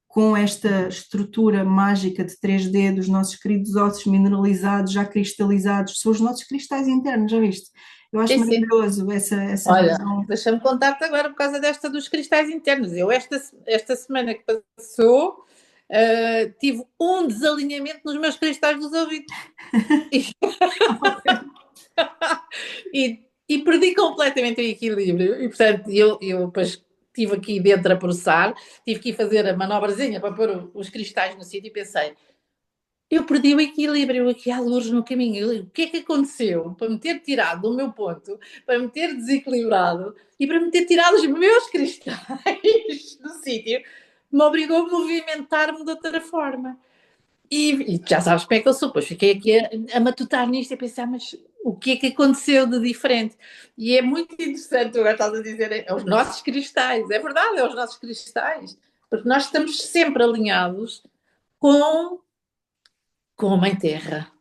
Com esta estrutura mágica de 3D dos nossos queridos ossos mineralizados, já cristalizados, são os nossos cristais internos, já viste? Eu acho Sim, sim. maravilhoso essa Olha, visão. deixa-me contar-te agora por causa desta dos cristais internos. Eu, esta semana que passou, tive um desalinhamento nos meus cristais dos ouvidos. E perdi completamente o equilíbrio. E, portanto, eu depois estive aqui dentro a processar, tive que ir fazer a manobrazinha para pôr os cristais no sítio e pensei, eu perdi o equilíbrio aqui há luz no caminho. O que é que aconteceu para me ter tirado do meu ponto, para me ter desequilibrado e para me ter tirado os meus cristais do sítio? Me obrigou a movimentar-me de outra forma. E já sabes como é que eu sou, pois fiquei aqui a matutar nisto e a pensar, mas o que é que aconteceu de diferente? E é muito interessante, tu agora estás a dizer, é os nossos cristais, é verdade, é os nossos cristais, porque nós estamos sempre alinhados com, com a Mãe Terra,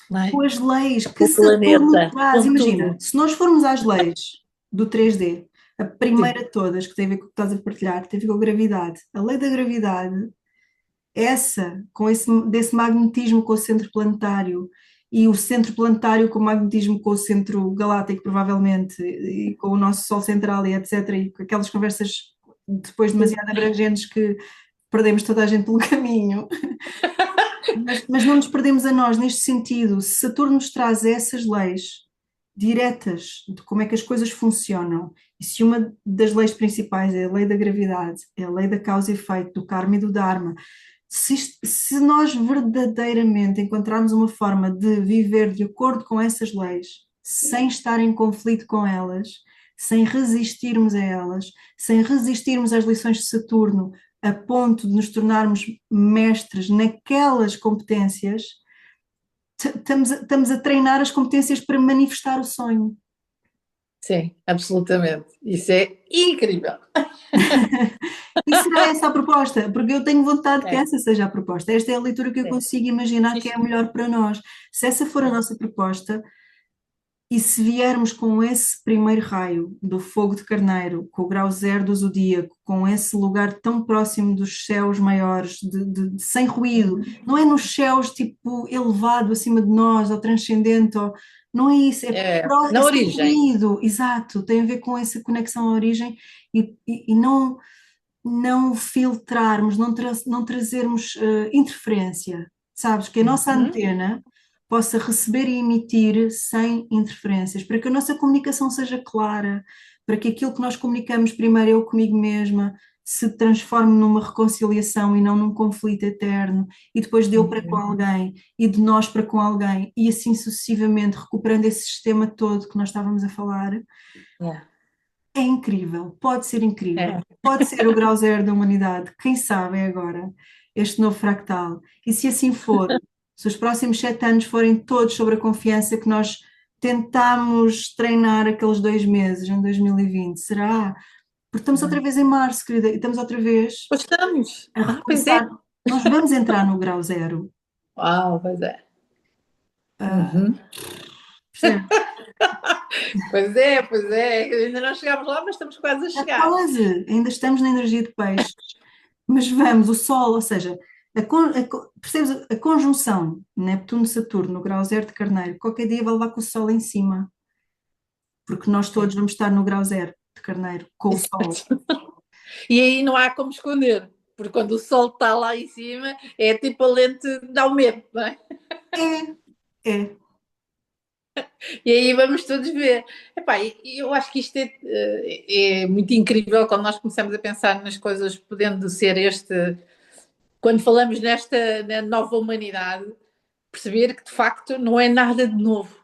não é? Com as leis que Com o Saturno planeta, traz, com imagina, tudo. se nós formos às leis do 3D, a Sim. primeira de todas, que tem a ver com o que estás a partilhar, tem a ver com a gravidade. A lei da gravidade desse magnetismo com o centro planetário e o centro planetário com o magnetismo com o centro galáctico, provavelmente, e com o nosso Sol central e etc. E com aquelas conversas depois demasiado abrangentes que perdemos toda a gente pelo caminho. Mas não nos perdemos a nós neste sentido. Se Saturno nos traz essas leis diretas de como é que as coisas funcionam, e se uma das leis principais é a lei da gravidade, é a lei da causa e efeito, do karma e do dharma, se nós verdadeiramente encontrarmos uma forma de viver de acordo com essas leis, sem estar em conflito com elas, sem resistirmos a elas, sem resistirmos às lições de Saturno, a ponto de nos tornarmos mestres naquelas competências, estamos a treinar as competências para manifestar o sonho. Sim, absolutamente. Isso é incrível. E será essa a proposta? Porque eu tenho vontade que É, essa seja a proposta. Esta é a leitura que eu é, consigo imaginar que é a melhor para nós. Se essa for a é. nossa proposta, e se viermos com esse primeiro raio do fogo de Carneiro, com o grau zero do zodíaco, com esse lugar tão próximo dos céus maiores, sem ruído, não é nos céus tipo elevado acima de nós, ou transcendente, ou, não é isso, é Na sem origem. ruído, exato, tem a ver com essa conexão à origem e não filtrarmos, não trazermos interferência, sabes? Que a nossa Uhum. antena possa receber e emitir sem interferências, para que a nossa comunicação seja clara, para que aquilo que nós comunicamos primeiro eu comigo mesma se transforme numa reconciliação e não num conflito eterno, e depois de eu para com Uhum. alguém, e de nós para com alguém, e assim sucessivamente, recuperando esse sistema todo que nós estávamos a falar. É, É incrível, pode ser incrível, é. pode ser o grau zero da humanidade, quem sabe é agora, este novo fractal. E se assim for, se os próximos 7 anos forem todos sobre a confiança que nós tentámos treinar aqueles 2 meses em 2020, será? Porque estamos outra vez em março, querida, e estamos outra vez Pois estamos. a Pois é. recomeçar. Nós vamos entrar no grau zero, Uau, pois é. ah, Uhum. percebes? Pois é. Ainda não chegámos lá, mas estamos quase a Está chegar. quase, ainda estamos na energia de peixe. Mas vamos, o Sol, ou seja, percebes a conjunção Neptuno-Saturno no grau zero de Carneiro, qualquer dia vai levar com o Sol em cima, porque nós todos Sim. vamos estar no grau zero de Carneiro, com o Sol. Exato. E aí não há como esconder, porque quando o sol está lá em cima, é tipo a lente dá o medo, não é? É, é. E aí vamos todos ver. Epá, eu acho que isto é muito incrível quando nós começamos a pensar nas coisas podendo ser este. Quando falamos nesta na nova humanidade, perceber que de facto não é nada de novo.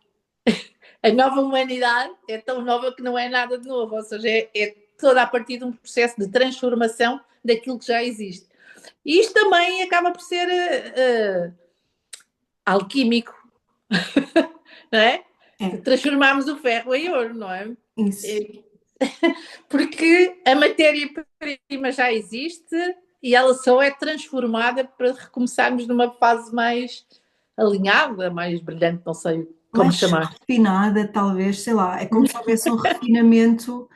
A nova humanidade é tão nova que não é nada de novo, ou seja, é toda a partir de um processo de transformação daquilo que já existe. E isto também acaba por ser alquímico, não é? É, Transformarmos o ferro em ouro, não é? isso. Porque a matéria-prima já existe e ela só é transformada para recomeçarmos numa fase mais alinhada, mais brilhante, não sei como Mais chamar. refinada, talvez, sei lá, é como se houvesse um refinamento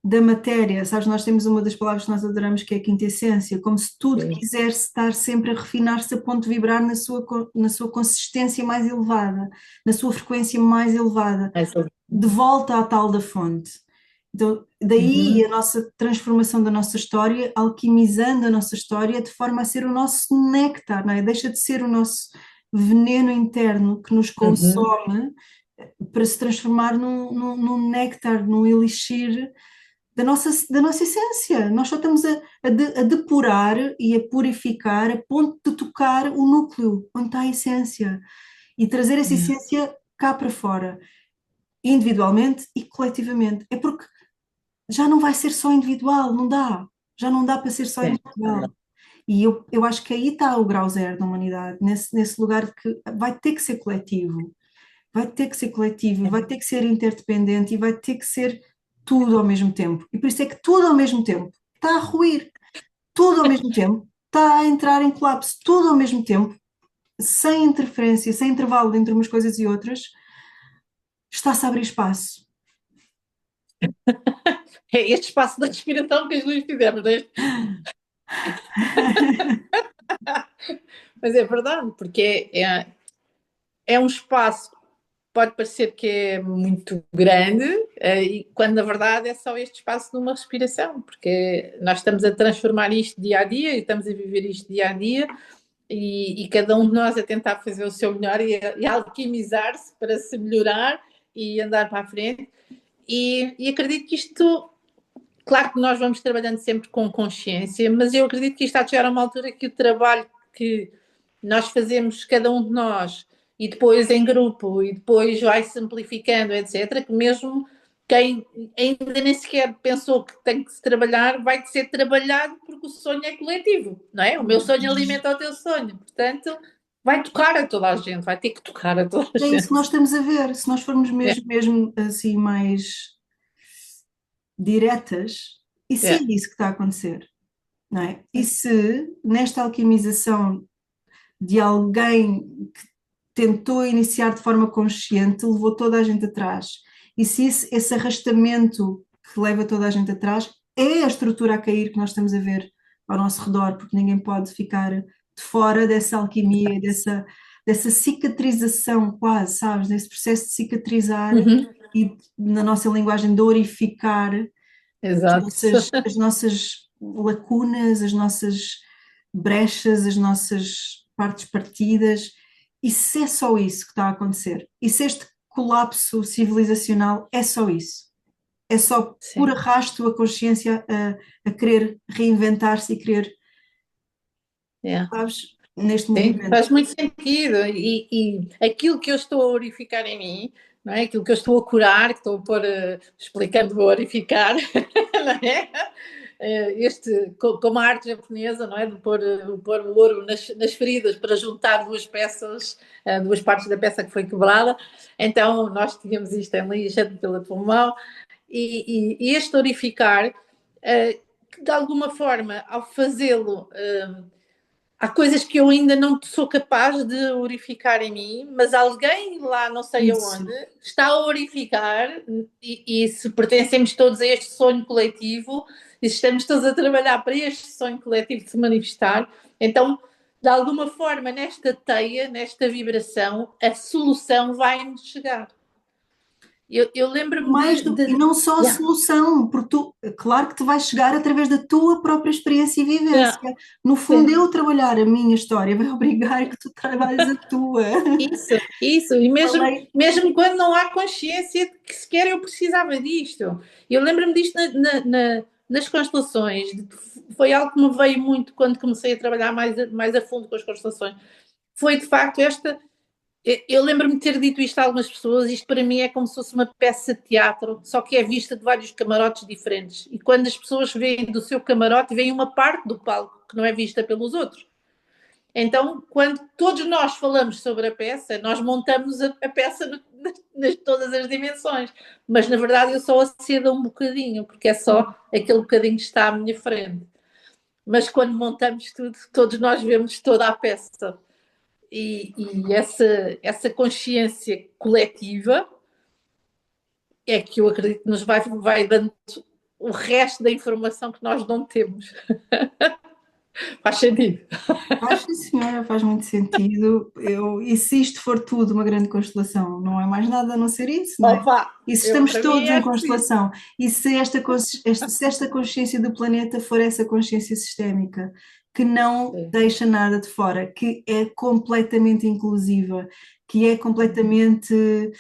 da matéria, sabes, nós temos uma das palavras que nós adoramos que é a quintessência, como se tudo Sim. quisesse estar sempre a refinar-se a ponto de vibrar na sua consistência mais elevada, na sua frequência mais elevada, de volta à tal da fonte. Então, daí Uhum. a nossa transformação da nossa história, alquimizando a nossa história de forma a ser o nosso néctar, não é? Deixa de ser o nosso veneno interno que nos Uhum. consome para se transformar num néctar, num elixir da nossa essência. Nós só estamos a depurar e a purificar a ponto de tocar o núcleo, onde está a essência, e trazer essa Yeah. essência cá para fora, individualmente e coletivamente. É porque já não vai ser só individual, não dá. Já não dá para ser só Sim. individual. E eu acho que aí está o grau zero da humanidade, nesse lugar que vai ter que ser coletivo. Vai ter que ser coletivo, vai ter que ser interdependente e vai ter que ser tudo ao mesmo tempo. E por isso é que tudo ao mesmo tempo está a ruir, tudo ao mesmo tempo está a entrar em colapso, tudo ao mesmo tempo, sem interferência, sem intervalo entre umas coisas e outras, está-se a abrir espaço. É este espaço da respiração que as duas fizemos, não é? Mas é verdade, porque é um espaço que pode parecer que é muito grande, e quando na verdade é só este espaço de uma respiração, porque nós estamos a transformar isto dia a dia e estamos a viver isto dia a dia, e cada um de nós a tentar fazer o seu melhor e a alquimizar-se para se melhorar e andar para a frente. E acredito que isto, claro que nós vamos trabalhando sempre com consciência, mas eu acredito que isto há de chegar a uma altura que o trabalho que nós fazemos, cada um de nós, e depois em grupo, e depois vai se amplificando, etc., que mesmo quem ainda nem sequer pensou que tem que se trabalhar, vai ser trabalhado porque o sonho é coletivo, não é? O meu sonho alimenta o teu sonho, portanto, vai tocar a toda a gente, vai ter que tocar a toda a É isso que nós gente. estamos a ver. Se nós formos É, mesmo assim mais diretas, isso é é. isso que está a acontecer, não é? E se nesta alquimização de alguém que tentou iniciar de forma consciente, levou toda a gente atrás, e se esse arrastamento que leva toda a gente atrás é a estrutura a cair que nós estamos a ver ao nosso redor, porque ninguém pode ficar de fora dessa alquimia, dessa cicatrização quase, sabes? Desse processo de cicatrizar Uhum. e, na nossa linguagem, dorificar Exato. as nossas lacunas, as nossas brechas, as nossas partes partidas. E se é só isso que está a acontecer? E se este colapso civilizacional é só isso? É só por Sim. arrasto a consciência a querer reinventar-se e querer, É. sabes, neste Sim, movimento. faz muito sentido. E aquilo que eu estou a orificar em mim, não é? Aquilo que eu estou a curar, que estou a pôr, explicando, a orificar, não é? Como a arte japonesa, não é? De pôr o ouro nas feridas para juntar duas peças, duas partes da peça que foi quebrada. Então, nós tínhamos isto em lixa pela tua mão. E este orificar, que de alguma forma, ao fazê-lo, há coisas que eu ainda não sou capaz de orificar em mim, mas alguém lá, não sei Isso. aonde, está a orificar, e se pertencemos todos a este sonho coletivo, e se estamos todos a trabalhar para este sonho coletivo se manifestar, então, de alguma forma, nesta teia, nesta vibração, a solução vai-nos chegar. Eu lembro-me E não só a Yeah, solução, porque tu, claro que te vai chegar através da tua própria experiência e vivência. yeah, No fundo, sim. eu trabalhar a minha história vai obrigar que tu trabalhes a tua. Isso, e mesmo, Falei, mesmo quando não há consciência de que sequer eu precisava disto. Eu lembro-me disto nas constelações, foi algo que me veio muito quando comecei a trabalhar mais a fundo com as constelações. Foi de facto esta. Eu lembro-me de ter dito isto a algumas pessoas, isto para mim é como se fosse uma peça de teatro, só que é vista de vários camarotes diferentes. E quando as pessoas veem do seu camarote, vem uma parte do palco que não é vista pelos outros. Então, quando todos nós falamos sobre a peça, nós montamos a peça nas todas as dimensões. Mas, na verdade, eu só acedo um bocadinho, porque é só aquele bocadinho que está à minha frente. Mas quando montamos tudo, todos nós vemos toda a peça. E essa consciência coletiva é que eu acredito que nos vai dando o resto da informação que nós não temos. Faz sentido? faz sim, senhora, faz muito sentido. E se isto for tudo uma grande constelação, não é mais nada a não ser isso, não é? Opa! E se estamos Para mim todos é em assim. constelação, e se se esta consciência do planeta for essa consciência sistémica, que não Sim. deixa nada de fora, que é completamente inclusiva, que é completamente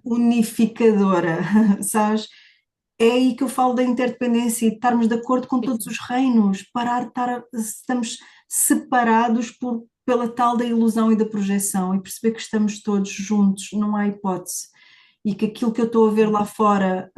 unificadora, sabes? É aí que eu falo da interdependência e de estarmos de acordo com todos os reinos, parar de estar, estamos separados pela tal da ilusão e da projeção e perceber que estamos todos juntos, não há hipótese. E que aquilo que eu estou a ver lá fora,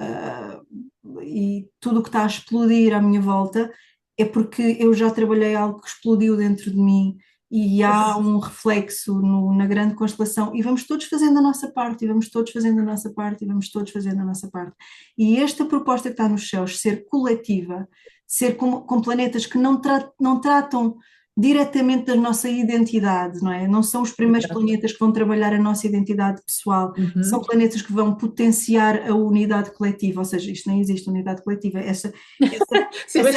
e tudo o que está a explodir à minha volta é porque eu já trabalhei algo que explodiu dentro de mim e há um reflexo na grande constelação e vamos todos fazendo a nossa parte, e vamos todos fazendo a nossa parte, e vamos todos fazendo a nossa parte. E esta proposta que está nos céus, ser coletiva, ser com planetas que não tratam diretamente da nossa identidade, não é? Não são os primeiros planetas que vão trabalhar a nossa identidade pessoal, Uhum. são planetas que vão potenciar a unidade coletiva, ou seja, isto nem existe unidade coletiva, essa, Sim, mas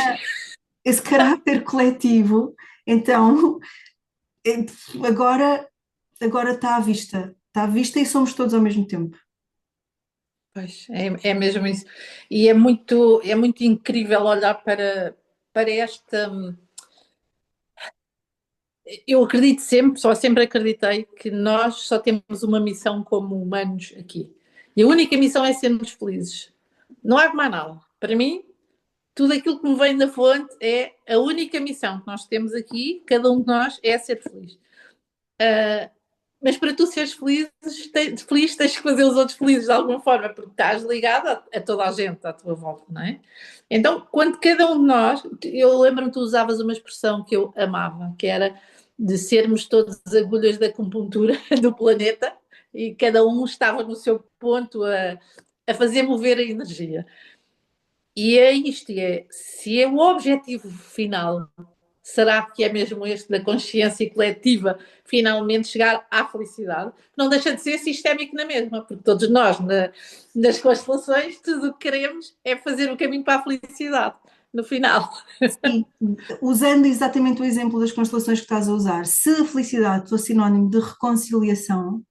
esse caráter coletivo, então agora, agora está à vista e somos todos ao mesmo tempo. Pois, é mesmo isso. E é muito incrível olhar para esta. Eu acredito sempre, só sempre acreditei que nós só temos uma missão como humanos aqui. E a única missão é sermos felizes. Não há mais nada. Para mim, tudo aquilo que me vem da fonte é a única missão que nós temos aqui, cada um de nós, é ser feliz. Mas para tu seres feliz, tens que fazer os outros felizes de alguma forma, porque estás ligado a toda a gente à tua volta, não é? Então, quando cada um de nós, eu lembro-me que tu usavas uma expressão que eu amava, que era de sermos todas agulhas da acupuntura do planeta e cada um estava no seu ponto a fazer mover a energia. E é isto, se é o objetivo final, será que é mesmo este da consciência coletiva finalmente chegar à felicidade? Não deixa de ser sistémico na mesma, porque todos nós, nas constelações, tudo o que queremos é fazer o caminho para a felicidade, no final. Sim, usando exatamente o exemplo das constelações que estás a usar, se a felicidade for sinónimo de reconciliação,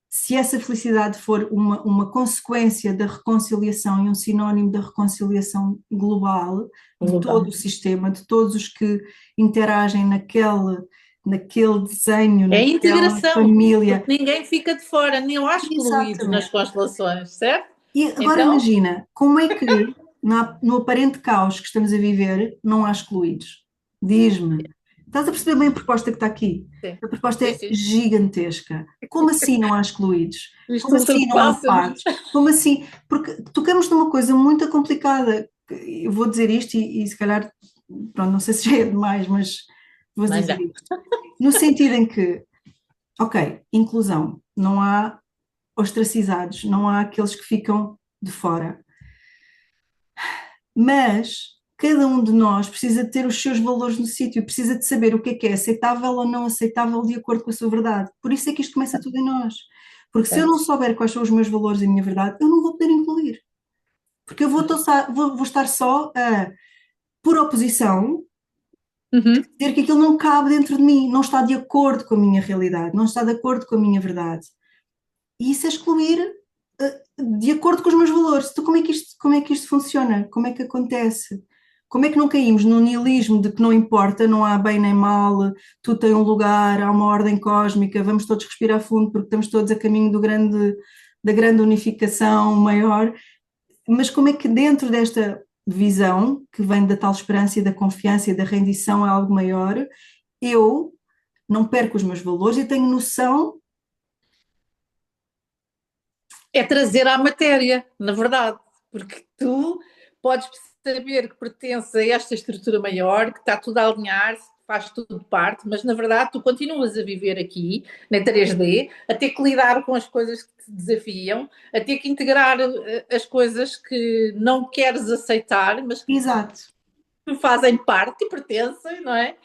se essa felicidade for uma consequência da reconciliação e um sinónimo da reconciliação global de todo o sistema, de todos os que interagem naquele desenho, É naquela integração, família. porque ninguém fica de fora, não há excluídos nas Exatamente. constelações, certo? E agora Então, imagina, como é que no aparente caos que estamos a viver não há excluídos? Diz-me. Estás a perceber bem a proposta que está aqui? sim, A proposta sim, é sim. gigantesca. Como assim não há excluídos? Isto Como assim não há ultrapassa-nos. pares? Como assim? Porque tocamos numa coisa muito complicada. Eu vou dizer isto e se calhar, pronto, não sei se já é demais, mas vou dizer Manda. isto. No sentido em que, ok, inclusão, não há ostracizados, não há aqueles que ficam de fora. Mas cada um de nós precisa de ter os seus valores no sítio, precisa de saber o que é aceitável ou não aceitável de acordo com a sua verdade. Por isso é que isto começa tudo em nós. Porque se eu não Certo. souber quais são os meus valores e a minha verdade, eu não vou poder incluir. Porque eu vou estar só por oposição, Uhum. dizer que aquilo não cabe dentro de mim, não está de acordo com a minha realidade, não está de acordo com a minha verdade. E isso é excluir de acordo com os meus valores. Então, como é que isto funciona? Como é que acontece? Como é que não caímos no niilismo de que não importa, não há bem nem mal, tudo tem um lugar, há uma ordem cósmica, vamos todos respirar fundo porque estamos todos a caminho da grande unificação maior. Mas como é que dentro desta visão, que vem da tal esperança e da confiança e da rendição a algo maior, eu não perco os meus valores e tenho noção. É trazer à matéria, na verdade, porque tu podes saber que pertence a esta estrutura maior, que está tudo a alinhar, faz tudo parte, mas na verdade tu continuas a viver aqui, na 3D, a ter que lidar com as coisas que te desafiam, a ter que integrar as coisas que não queres aceitar, mas que Exato. fazem parte, que pertencem, não é?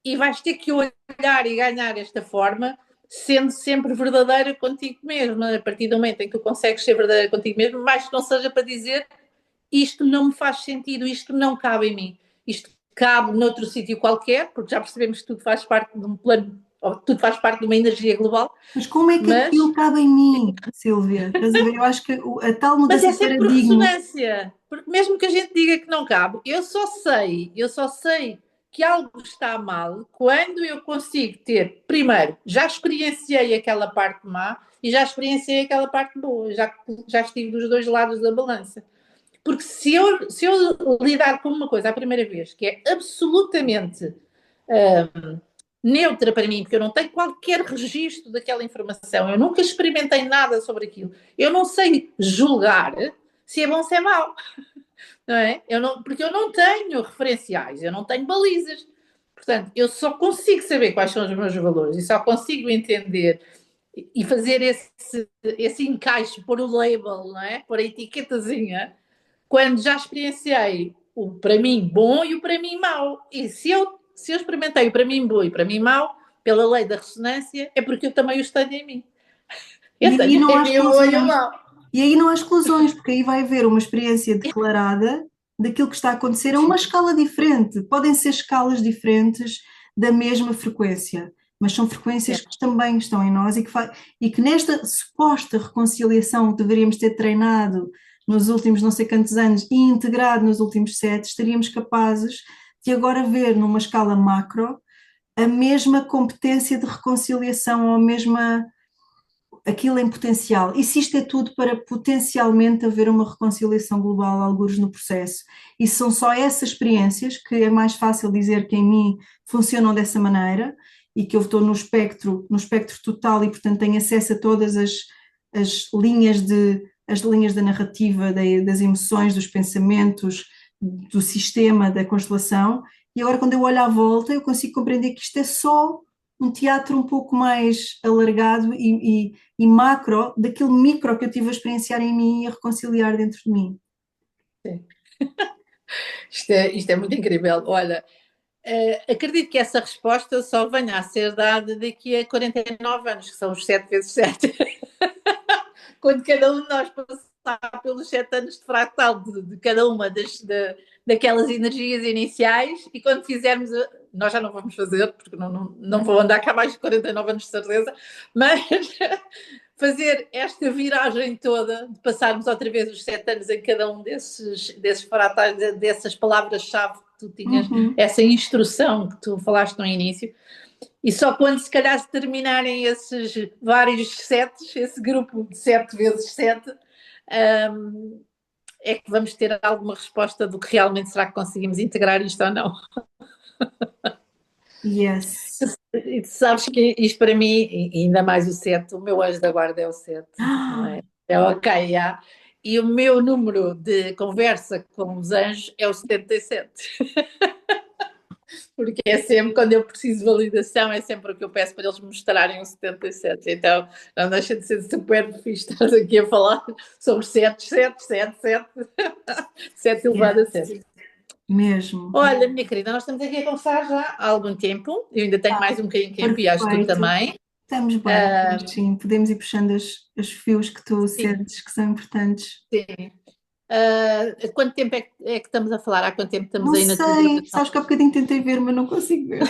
E vais ter que olhar e ganhar esta forma, sendo sempre verdadeira contigo mesmo. A partir do momento em que tu consegues ser verdadeira contigo mesmo, mais que não seja para dizer isto não me faz sentido, isto não cabe em mim, isto cabe noutro sítio qualquer, porque já percebemos que tudo faz parte de um plano, ou tudo faz parte de uma energia global, Mas como é que aquilo mas, cabe em mim, Silvia? Estás a ver? Eu acho que a tal mas mudança é de sempre por paradigma, ressonância, porque mesmo que a gente diga que não cabe, eu só sei que algo está mal quando eu consigo ter, primeiro, já experienciei aquela parte má e já experienciei aquela parte boa, já estive dos dois lados da balança. Porque se eu lidar com uma coisa a primeira vez que é absolutamente neutra para mim, porque eu não tenho qualquer registro daquela informação, eu nunca experimentei nada sobre aquilo, eu não sei julgar se é bom ou se é mau, não é? Porque eu não tenho referenciais, eu não tenho balizas. Portanto, eu só consigo saber quais são os meus valores e só consigo entender e fazer esse encaixe, pôr o label, não é? Pôr a etiquetazinha quando já experienciei o para mim bom e o para mim mau. E se eu experimentei o para mim bom e para mim mau, pela lei da ressonância, é porque eu também os tenho em mim. e Eu aí tenho não há em mim o bom e o exclusões. mau. E aí não há exclusões, porque aí vai haver uma experiência declarada daquilo que está a acontecer a uma escala diferente. Podem ser escalas diferentes da mesma frequência, mas são frequências que também estão em nós e que nesta suposta reconciliação que deveríamos ter treinado nos últimos não sei quantos anos e integrado nos últimos 7, estaríamos capazes de agora ver numa escala macro a mesma competência de reconciliação ou a mesma aquilo em potencial. E se isto é tudo para potencialmente haver uma reconciliação global, algures no processo. E são só essas experiências que é mais fácil dizer que em mim funcionam dessa maneira e que eu estou no espectro total e, portanto, tenho acesso a todas as linhas as linhas da narrativa, das emoções, dos pensamentos, do sistema, da constelação. E agora, quando eu olho à volta, eu consigo compreender que isto é só um teatro um pouco mais alargado e macro daquele micro que eu tive a experienciar em mim e a reconciliar dentro de mim. Sim. Isto é muito incrível. Olha, acredito que essa resposta só venha a ser dada daqui a 49 anos, que são os 7 vezes 7. Quando cada um de nós passar pelos 7 anos de fractal de cada uma daquelas energias iniciais, e quando fizermos, nós já não vamos fazer, porque não vou andar cá mais de 49 anos de certeza, mas fazer esta viragem toda, de passarmos outra vez os 7 anos em cada um desses fractais, dessas palavras-chave que tu tinhas, essa instrução que tu falaste no início. E só quando se calhar se terminarem esses vários setes, esse grupo de 7 vezes 7, é que vamos ter alguma resposta do que realmente será que conseguimos integrar isto ou não. Yes. E tu sabes que isto para mim, ainda mais o 7, o meu anjo da guarda é o 7, não é? É ok, yeah. E o meu número de conversa com os anjos é o 77. Porque é sempre, quando eu preciso de validação, é sempre o que eu peço para eles me mostrarem o 77. Então, não deixa de ser super fixe estar aqui a falar sobre 7, 7, 7, 7, 7 elevado a 7. Mesmo. Olha, minha querida, nós estamos aqui a conversar já há algum tempo. Eu ainda tenho mais um bocadinho de tempo e acho que tu também. Estamos bem, sim. Podemos ir puxando os fios que tu sentes que são importantes. Sim. Quanto tempo é que estamos a falar? Há quanto tempo estamos Não aí na tua sei, gravação? sabes que há bocadinho tentei ver, mas não consigo ver.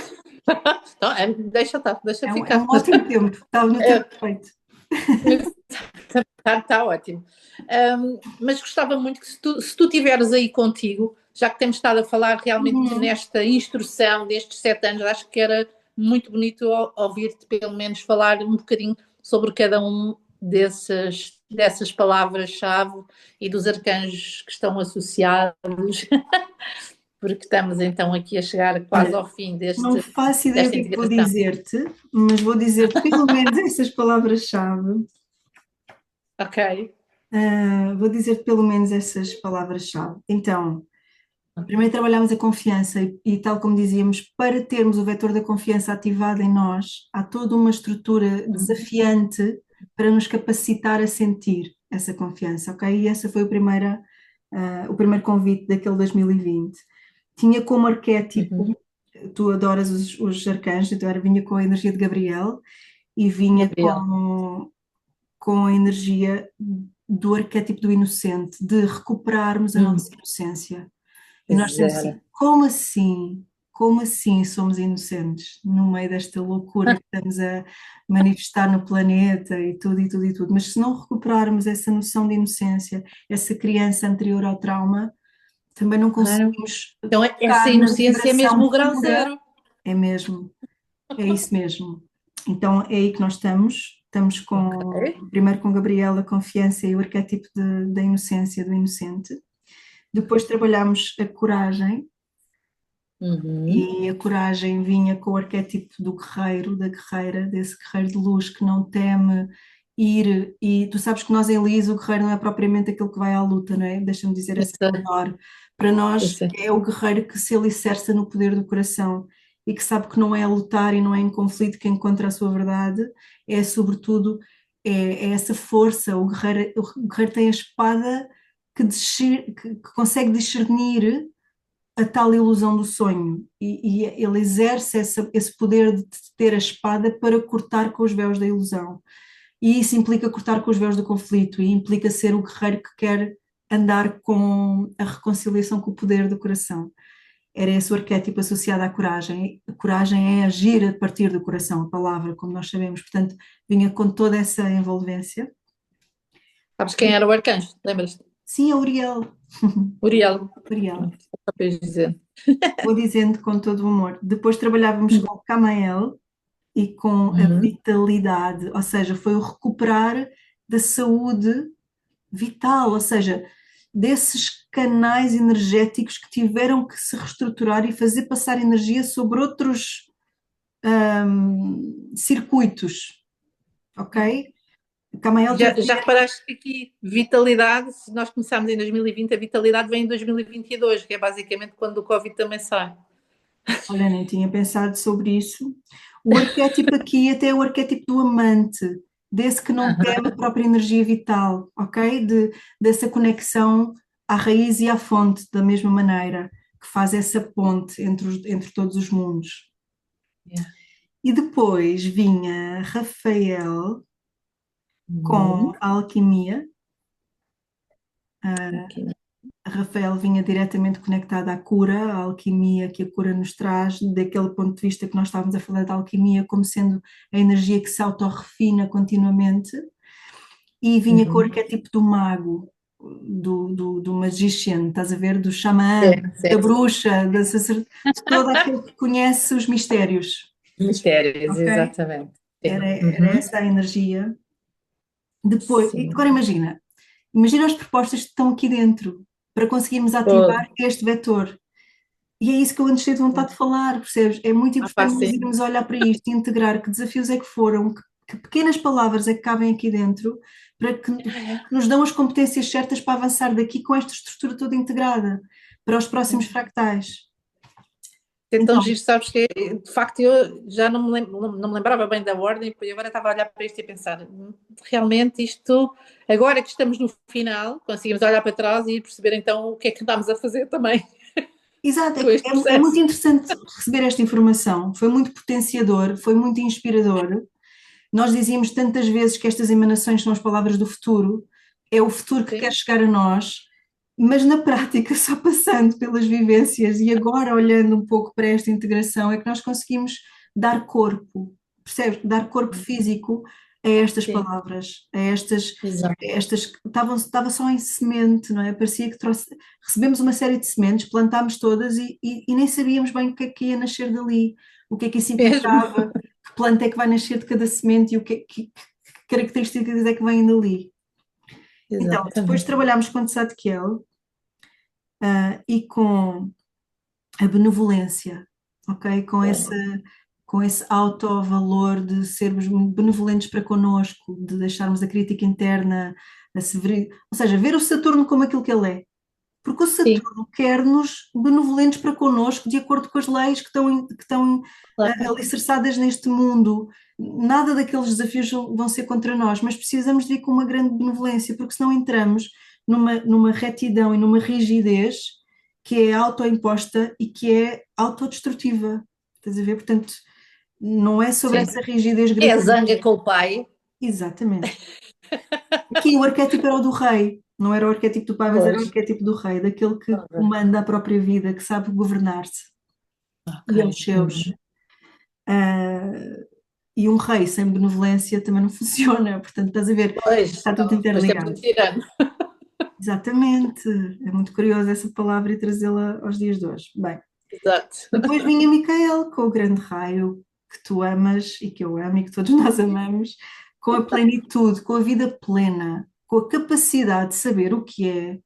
Então, deixa ficar. É um ótimo tempo, está no tempo perfeito. Está ótimo. Mas gostava muito que se tu tiveres aí contigo, já que temos estado a falar realmente nesta instrução destes 7 anos, acho que era muito bonito ouvir-te pelo menos falar um bocadinho sobre cada um dessas palavras-chave e dos arcanjos que estão associados, porque estamos então aqui a chegar quase ao fim Não faço ideia o desta que é que vou integração. dizer-te, mas vou dizer pelo menos essas palavras-chave. Ok. Vou dizer pelo menos essas palavras-chave. Então, primeiro trabalhamos a confiança e tal como dizíamos, para termos o vetor da confiança ativado em nós, há toda uma estrutura desafiante para nos capacitar a sentir essa confiança, ok? E esse foi o primeiro convite daquele 2020. Tinha como arquétipo, tu adoras os arcanjos, então vinha com a energia de Gabriel e vinha com a energia do arquétipo do inocente, de recuperarmos a nossa inocência. E nós temos assim, como assim? Como assim somos inocentes no meio desta loucura que estamos a manifestar no planeta e tudo e tudo e tudo? Mas se não recuperarmos essa noção de inocência, essa criança anterior ao trauma, também não conseguimos. Então, essa inocência é mesmo o grau zero. É mesmo, é isso mesmo. Então é aí que nós estamos. Estamos primeiro com Gabriela, a confiança e o arquétipo da inocência, do inocente. Depois trabalhamos a coragem, e a coragem vinha com o arquétipo do guerreiro, da guerreira, desse guerreiro de luz que não teme ir, e tu sabes que nós em Lis o guerreiro não é propriamente aquele que vai à luta, não é? Deixa-me dizer assim melhor. Para nós é o guerreiro que se alicerça no poder do coração e que sabe que não é a lutar e não é em conflito que encontra a sua verdade, é sobretudo é essa força, o guerreiro tem a espada que consegue discernir a tal ilusão do sonho e ele exerce esse poder de ter a espada para cortar com os véus da ilusão. E isso implica cortar com os véus do conflito e implica ser o guerreiro que quer andar com a reconciliação com o poder do coração. era esse o arquétipo associado à coragem. A coragem é agir a partir do coração, a palavra, como nós sabemos, portanto, vinha com toda essa envolvência. Sabes quem era o arcanjo? Lembras-te? Sim, a Uriel. Uriel. Uriel, Só para dizer. vou dizendo com todo o amor. Depois trabalhávamos com o Camael e com a Uhum. vitalidade, ou seja, foi o recuperar da saúde vital, ou seja, desses canais energéticos que tiveram que se reestruturar e fazer passar energia sobre outros circuitos, ok? O Camael Já trazia, reparaste que aqui vitalidade, se nós começarmos em 2020, a vitalidade vem em 2022, que é basicamente quando o Covid também sai. olha, nem tinha pensado sobre isso. O arquétipo aqui até é o arquétipo do amante, desse que não teme a própria energia vital, ok? Dessa conexão à raiz e à fonte, da mesma maneira, que faz essa ponte entre todos os mundos. Yeah. E depois vinha Rafael com Uhum. a alquimia. Aqui, né? Rafael vinha diretamente conectado à cura, à alquimia que a cura nos traz, daquele ponto de vista que nós estávamos a falar da alquimia como sendo a energia que se autorrefina continuamente, e vinha com o Uhum. arquétipo do mago, do magician, estás a ver, do xamã, Sim, da sim. bruxa, de todo aquele que conhece os mistérios, Mistérios, ok? exatamente. Era, Sim. era Uhum. essa a energia. Depois, Sim. agora imagina as propostas que estão aqui dentro para conseguirmos ativar Todo. este vetor. E é isso que eu ando cheio de vontade de falar, percebes? É muito Ah, pá, importante nós sim. irmos olhar para isto e integrar que desafios é que foram, que pequenas palavras é que cabem aqui dentro, para que nos dão as competências certas para avançar daqui com esta estrutura toda integrada para os próximos fractais. É tão Então, giro, sabes que de facto eu já não me lembrava bem da ordem, e agora estava a olhar para isto e a pensar, realmente isto, agora que estamos no final, conseguimos olhar para trás e perceber então o que é que estamos a fazer também exato, com este é muito processo. interessante receber esta informação, foi muito potenciador, foi muito inspirador. Nós dizíamos tantas vezes que estas emanações são as palavras do futuro, é o futuro que quer Sim, chegar a nós, mas na prática, só passando pelas vivências e agora olhando um pouco para esta integração, é que nós conseguimos dar corpo, percebes? Dar corpo físico a estas sim, palavras, exato. estava só em semente, não é? Parecia que recebemos uma série de sementes, plantámos todas e nem sabíamos bem o que é que ia nascer dali, o que é que isso Mesmo. implicava, que planta é que vai nascer de cada semente e que características é que vêm dali. Então, depois Exatamente. trabalhámos com Tzadkiel, e com a benevolência, ok? Com esse autovalor de sermos benevolentes para connosco, de deixarmos a crítica interna, ou seja, ver o Saturno como aquilo que ele é. Porque o Sim, Saturno quer-nos benevolentes para connosco, de acordo com as leis que estão claro. alicerçadas neste mundo. Nada daqueles desafios vão ser contra nós, mas precisamos de vir com uma grande benevolência, porque senão entramos numa retidão e numa rigidez que é autoimposta e que é autodestrutiva. Estás a ver? Portanto, não é sobre Sim. essa rigidez É a gratuita. zanga com o pai. Exatamente. Aqui o arquétipo era o do rei, não era o arquétipo do pai, mas era o Pois. arquétipo do rei, daquele que comanda a própria vida, que sabe governar-se Ok. e aos seus. Uhum. Ah, e um rei sem benevolência também não funciona, portanto, estás a ver, Pois, está tudo não, depois temos um interligado. tirano. Exatamente, é muito curioso essa palavra e trazê-la aos dias de hoje. Bem, Exato. depois vinha Micael com o grande raio que tu amas e que eu amo e que todos nós amamos, com a plenitude, com a vida plena, com a capacidade de saber o que é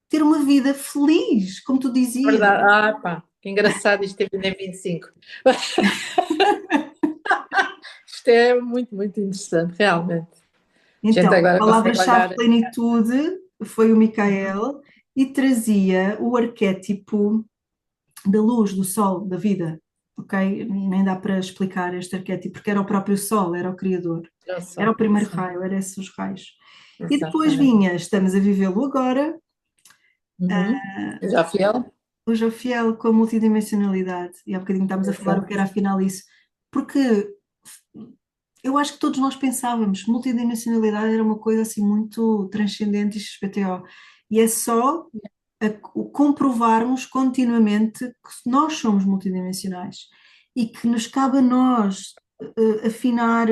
ter uma vida feliz, como tu dizias. Verdade. Ah, pá, que engraçado isto teve nem 25. Isto é muito, muito interessante, realmente. A gente Então, a agora consegue palavra-chave olhar. plenitude foi o Micael e trazia o arquétipo da luz, do sol, da vida. Ok? Nem dá para explicar este arquétipo, porque era o próprio sol, era o Criador. Eu Era só, o primeiro sim, raio, era esses os raios. E depois exatamente. vinha, estamos a vivê-lo agora, Uhum. Já fiel? o Jofiel com a multidimensionalidade. E há bocadinho estávamos a falar o que Exato. era afinal isso. Porque eu acho que todos nós pensávamos, multidimensionalidade era uma coisa assim muito transcendente e XPTO. E é só comprovarmos continuamente que nós somos multidimensionais e que nos cabe a nós afinar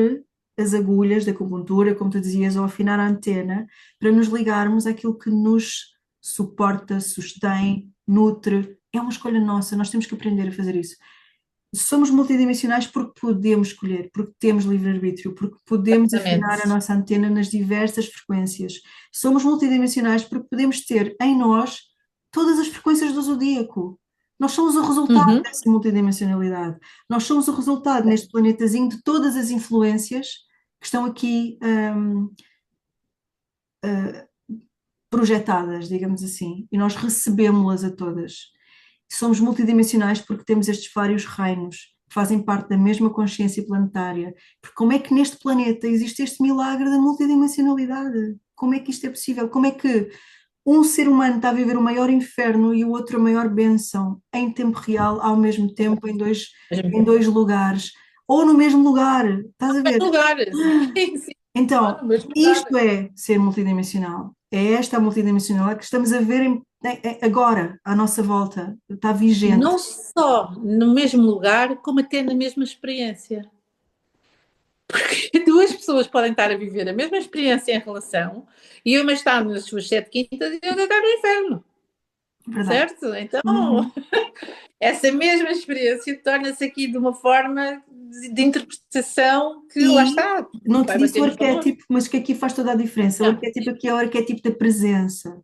as agulhas da acupuntura, como tu dizias, ou afinar a antena, para nos ligarmos àquilo que nos suporta, sustém, nutre. É uma escolha nossa, nós temos que aprender a fazer isso. Somos multidimensionais porque podemos escolher, porque temos livre-arbítrio, porque podemos afinar a Exatamente. nossa antena nas diversas frequências. Somos multidimensionais porque podemos ter em nós todas as frequências do zodíaco. Nós somos o resultado Uhum. dessa multidimensionalidade. Nós somos o resultado neste planetazinho de todas as influências que estão aqui projetadas, digamos assim, e nós recebemos-las a todas. Somos multidimensionais porque temos estes vários reinos que fazem parte da mesma consciência planetária. Porque como é que neste planeta existe este milagre da multidimensionalidade? Como é que isto é possível? Como é que um ser humano está a viver o maior inferno e o outro a maior bênção em tempo real, ao mesmo tempo, em dois lugares? Ou no mesmo lugar, estás a ver? Lugar. Sim, sim, Então, no mesmo isto lugar. é ser multidimensional. É esta a multidimensionalidade que estamos a ver agora, à nossa volta. Está vigente. Não só no mesmo lugar, como até na mesma experiência. Duas pessoas podem estar a viver a mesma experiência em relação e uma está nas suas sete quintas e outra está no inferno, Verdade. certo? Então, Uhum. essa mesma experiência torna-se aqui de uma forma de interpretação que lá E está, não te vai disse o bater nos valores. arquétipo, mas que aqui faz toda a diferença. O Não. arquétipo aqui é o arquétipo da presença.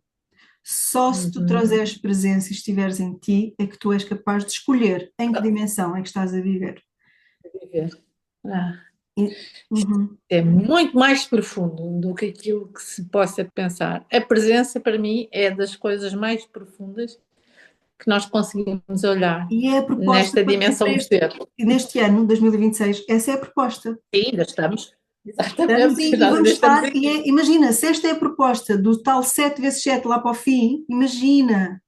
Só se tu Uhum. trouxeres presença e estiveres em ti, é que tu és capaz de escolher em que dimensão é que estás a viver. Viver. Ah, Uhum. é muito mais profundo do que aquilo que se possa pensar. A presença, para mim, é das coisas mais profundas que nós conseguimos olhar E é a proposta nesta dimensão para do ser. neste ano, 2026, essa é a proposta. E ainda estamos. Estamos Exatamente. e Nós vamos ainda estamos estar, aqui. imagina, se esta é a proposta do tal 7 vezes 7 lá para o fim, imagina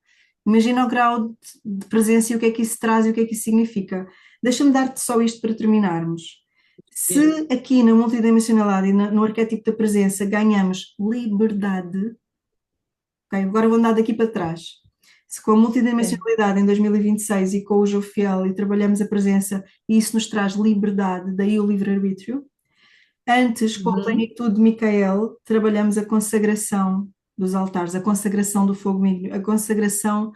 o grau de presença e o que é que isso traz e o que é que isso significa. Deixa-me dar-te só isto para terminarmos. Se aqui na multidimensionalidade e no arquétipo da presença ganhamos liberdade, ok, agora vou andar daqui para trás. Se com a Sim. multidimensionalidade em 2026 e com o Jofiel e trabalhamos a presença e isso nos traz liberdade, daí o livre-arbítrio. Antes, com a Uhum. plenitude de Micael, trabalhamos a consagração dos altares, a consagração do fogo ígneo, a consagração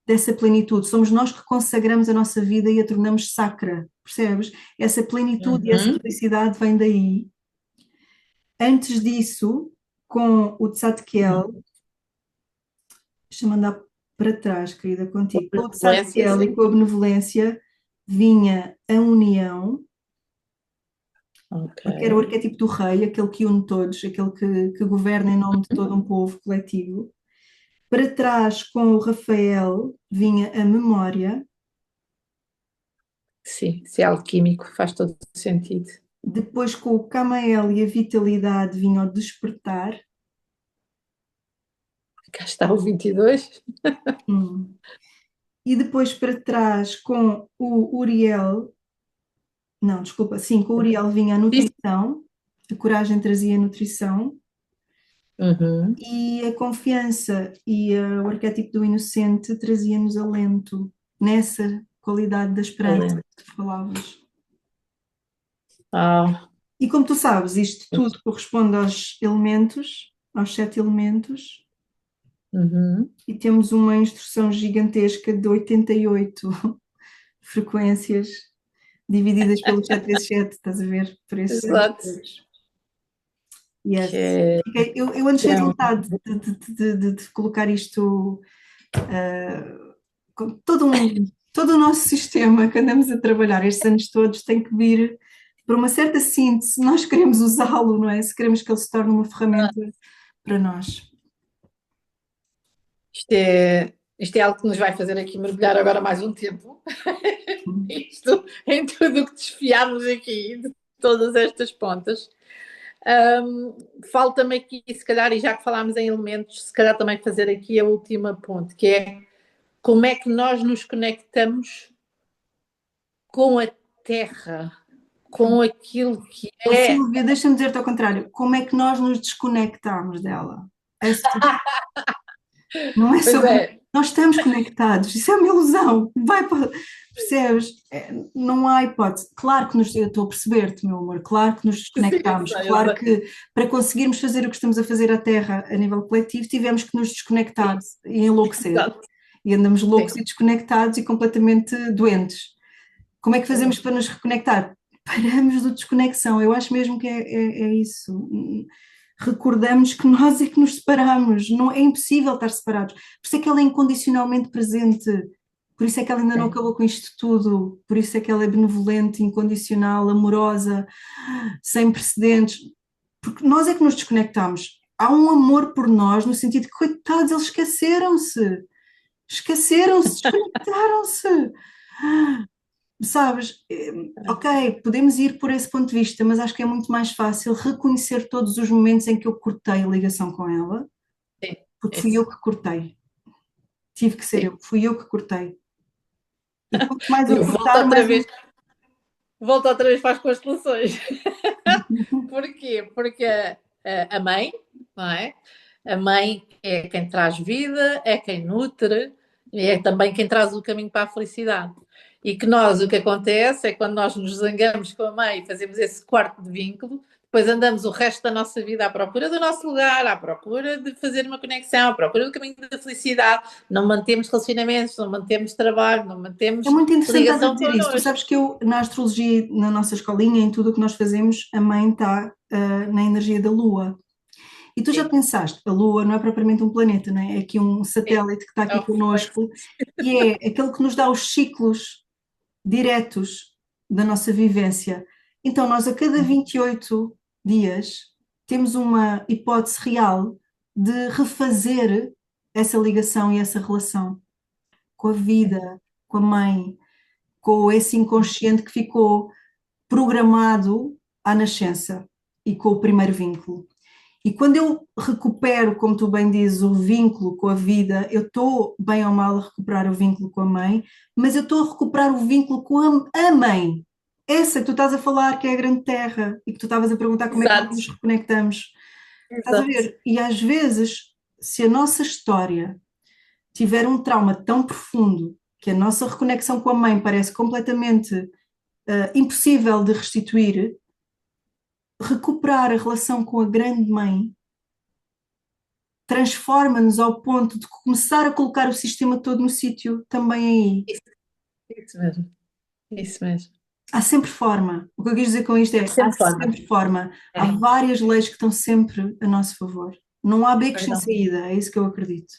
dessa plenitude. Somos nós que consagramos a nossa vida e a tornamos sacra, percebes? Essa plenitude e essa Uhum. felicidade vem daí. Antes disso, com o Tzadkiel, deixa-me andar para trás, querida, contigo. Com o Influência, Tzadkiel e sim. com a benevolência vinha a união, Ok. porque era o arquétipo do rei, aquele que une todos, aquele que governa em nome de todo um povo coletivo. Para trás, com o Rafael, vinha a memória. Sim, se é alquímico, faz todo sentido. Depois, com o Camael e a vitalidade, vinha o despertar. Cá está o 22. Hum. E depois, para trás, com o Uriel, não, desculpa, sim, com o Uriel vinha a nutrição, a coragem trazia a nutrição. Uhum. E a confiança e o arquétipo do inocente trazia-nos alento nessa qualidade da esperança Excelente. que tu falavas. Ah, E como tu sabes, isto tudo corresponde aos elementos, aos 7 elementos, uhum. e temos uma instrução gigantesca de 88 frequências divididas pelos 7 vezes 7, estás a ver? Por esses anos Exato. todos. Yes. Que é, Eu ando que cheia é de um- vontade de colocar isto com todo o nosso sistema que andamos a trabalhar estes anos todos tem que vir para uma certa síntese, nós queremos usá-lo, não é? Se queremos que ele se torne uma ferramenta para nós. isto é algo que nos vai fazer aqui mergulhar agora mais um tempo. Isto em tudo o que desfiámos aqui, de todas estas pontas. Falta-me aqui, se calhar, e já que falámos em elementos, se calhar também fazer aqui a última ponte, que é como é que nós nos conectamos com a Terra, com aquilo que Ô, é. Silvia, deixa-me dizer-te ao contrário, como é que nós nos desconectamos dela? Não é Pois sobre, é, Nós estamos conectados, isso é uma ilusão. Percebes? Não há hipótese. Claro que eu estou a perceber-te, meu amor, claro que nos Sim, eu desconectamos, sei, eu claro sei. que para conseguirmos fazer o que estamos a fazer à Terra a nível coletivo, tivemos que nos desconectar Sim, e enlouquecer. exato. E andamos loucos Sim, e desconectados e completamente doentes. Como é que fazemos sim. para nos reconectar? Paramos de desconexão. Eu acho mesmo que é isso. Recordamos que nós é que nos separamos. Não, é impossível estar separados. Por isso é que ela é incondicionalmente presente. Por isso é que ela ainda não Sim. acabou com isto tudo. Por isso é que ela é benevolente, incondicional, amorosa, sem precedentes. Porque nós é que nos desconectamos. Há um amor por nós, no sentido que, coitados, eles esqueceram-se. Esqueceram-se, desconectaram-se. Sabes, ok, podemos ir por esse ponto de vista, mas acho que é muito mais fácil reconhecer todos os momentos em que eu cortei a ligação com ela, Sim, porque fui eu isso. que cortei. Tive que ser Sim. eu, fui eu que cortei. E quanto mais eu Eu cortar, mais eu. volto outra vez para as constelações. Porquê? Porque a mãe, não é? A mãe é quem traz vida, é quem nutre, e é também quem traz o caminho para a felicidade. E que nós, o que acontece é que quando nós nos zangamos com a mãe e fazemos esse quarto de vínculo, depois andamos o resto da nossa vida à procura do nosso lugar, à procura de fazer uma conexão, à procura do caminho da felicidade. Não mantemos relacionamentos, não mantemos trabalho, não É mantemos muito interessante estás a ligação dizer isso. Tu connosco. sabes que eu, na astrologia, na nossa escolinha, em tudo o que nós fazemos, a mãe está na energia da Lua. E tu já Sim, pensaste, a Lua não é propriamente um planeta, não é? É aqui um sim. satélite que está É aqui o reflexo. connosco e é aquele que nos dá os ciclos diretos da nossa vivência. Então, nós a cada 28 dias temos uma hipótese real de refazer essa ligação e essa relação com a vida, com a mãe, com esse inconsciente que ficou programado à nascença e com o primeiro vínculo. E quando eu recupero, como tu bem dizes, o vínculo com a vida, eu estou, bem ou mal, a recuperar o vínculo com a mãe, mas eu estou a recuperar o vínculo com a mãe. Essa que tu estás a falar, que é a grande terra, e que tu estavas a perguntar como é que nós Exato, nos reconectamos. Estás a exato. ver? E às vezes, se a nossa história tiver um trauma tão profundo que a nossa reconexão com a mãe parece completamente impossível de restituir, recuperar a relação com a grande mãe transforma-nos ao ponto de começar a colocar o sistema todo no sítio também aí. Isso, isso mesmo. Isso mesmo. Há sempre forma. O que eu quis dizer com isto é, há Sempre forma. sempre forma. Há É, várias leis que estão sempre a nosso favor. Não há becos sem perdão. saída, é isso que eu acredito.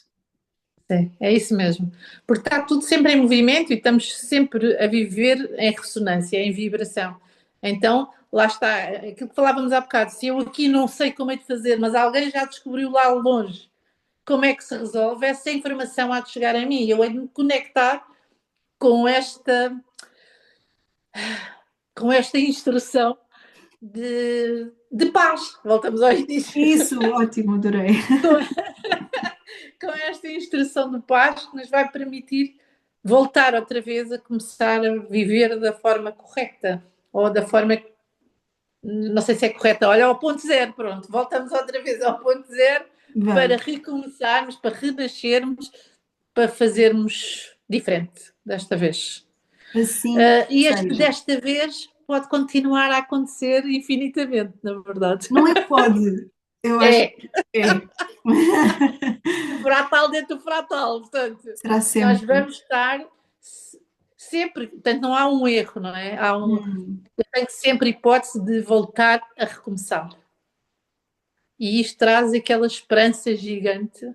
É isso mesmo. Porque está tudo sempre em movimento e estamos sempre a viver em ressonância, em vibração. Então, lá está, aquilo que falávamos há bocado, se eu aqui não sei como é de fazer, mas alguém já descobriu lá longe como é que se resolve, essa informação há de chegar a mim. Eu hei de me conectar com esta instrução de paz. Voltamos ao início. Isso, ótimo, adorei. Com esta instrução de paz que nos vai permitir voltar outra vez a começar a viver da forma correta, ou da forma, não sei se é correta, olha, ao ponto zero, pronto, voltamos outra vez ao ponto zero para Vamos. recomeçarmos, para renascermos, para fazermos diferente desta vez. Assim E este seja. desta vez pode continuar a acontecer infinitamente, na verdade. Não é pode, eu acho É, que é. fratal dentro do fratal, portanto, Será nós sempre. vamos estar sempre, portanto, não há um erro, não é? Hum. Eu tenho sempre hipótese de voltar a recomeçar. E isto traz aquela esperança gigante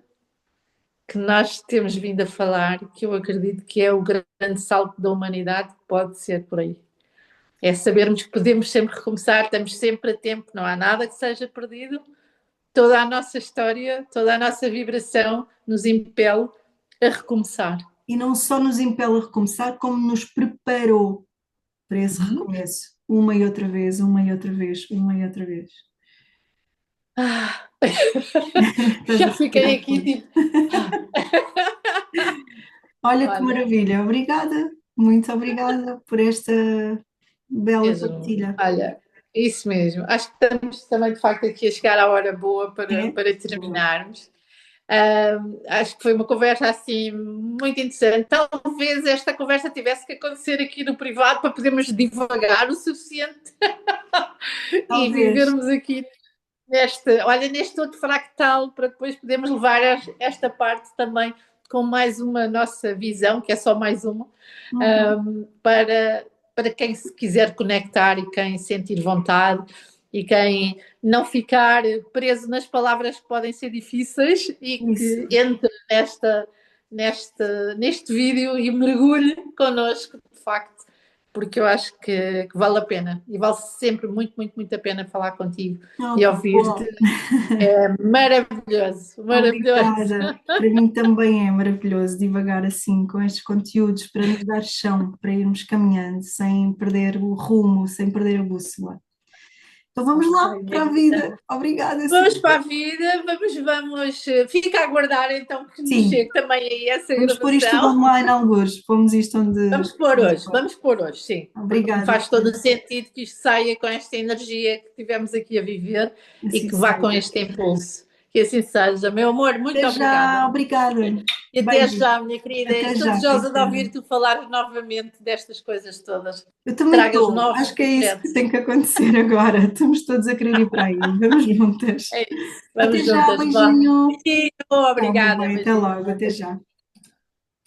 que nós temos vindo a falar, que eu acredito que é o grande salto da humanidade, que pode ser por aí. É sabermos que podemos sempre recomeçar, estamos sempre a tempo, não há nada que seja perdido. Toda a nossa história, toda a nossa vibração nos impele a recomeçar. E não só nos impele a recomeçar, como nos preparou para esse Uhum. recomeço, uma e outra vez, uma e outra vez, uma e outra vez. Ah, Estás a já respirar fiquei aqui fundo. tipo. Ah, Olha que olha, maravilha, obrigada, muito obrigada por esta bela mesmo, partilha. olha, isso mesmo. Acho que estamos também de facto aqui a chegar à hora boa É? para Boa. terminarmos. Acho que foi uma conversa assim muito interessante. Talvez esta conversa tivesse que acontecer aqui no privado para podermos divagar o suficiente e Talvez. vivermos aqui neste outro fractal para depois podermos levar esta parte também com mais uma nossa visão, que é só mais uma, Uhum. para quem se quiser conectar e quem sentir vontade e quem não ficar preso nas palavras que podem ser difíceis e Isso. que entre neste vídeo e mergulhe connosco, de facto, porque eu acho que vale a pena e vale sempre muito, muito, muito a pena falar contigo Oh, e que ouvir-te. bom. É maravilhoso, maravilhoso. Obrigada. Para mim também é maravilhoso divagar assim com estes conteúdos para nos dar chão, para irmos caminhando sem perder o rumo, sem perder a bússola. Então vamos Ok, lá para a vida. Obrigada, vamos para Silvia. a vida, vamos, fica a aguardar então que nos Sim, chegue também aí essa vamos pôr isto tudo gravação. online algures. Pomos isto onde. Vamos pôr hoje, sim, porque me Obrigada, faz todo o Silvia. sentido que isto saia com esta energia que tivemos aqui a viver e Assim que vá com seja. este impulso. Que assim seja. Meu amor, muito Até já, obrigada. obrigada. E até Beijos. já, minha querida. Até Estou já, desejosa de Cristina. ouvir tu falar novamente destas coisas todas. Eu também Tragas estou. novos Acho que é isso que projetos. tem que acontecer agora. Estamos todos a querer ir para aí. Vamos juntas. É isso. Até Vamos já, juntas. Bom. beijinho. Beijinho, Tá, meu obrigada. bem. Até Beijinho. logo. Até já.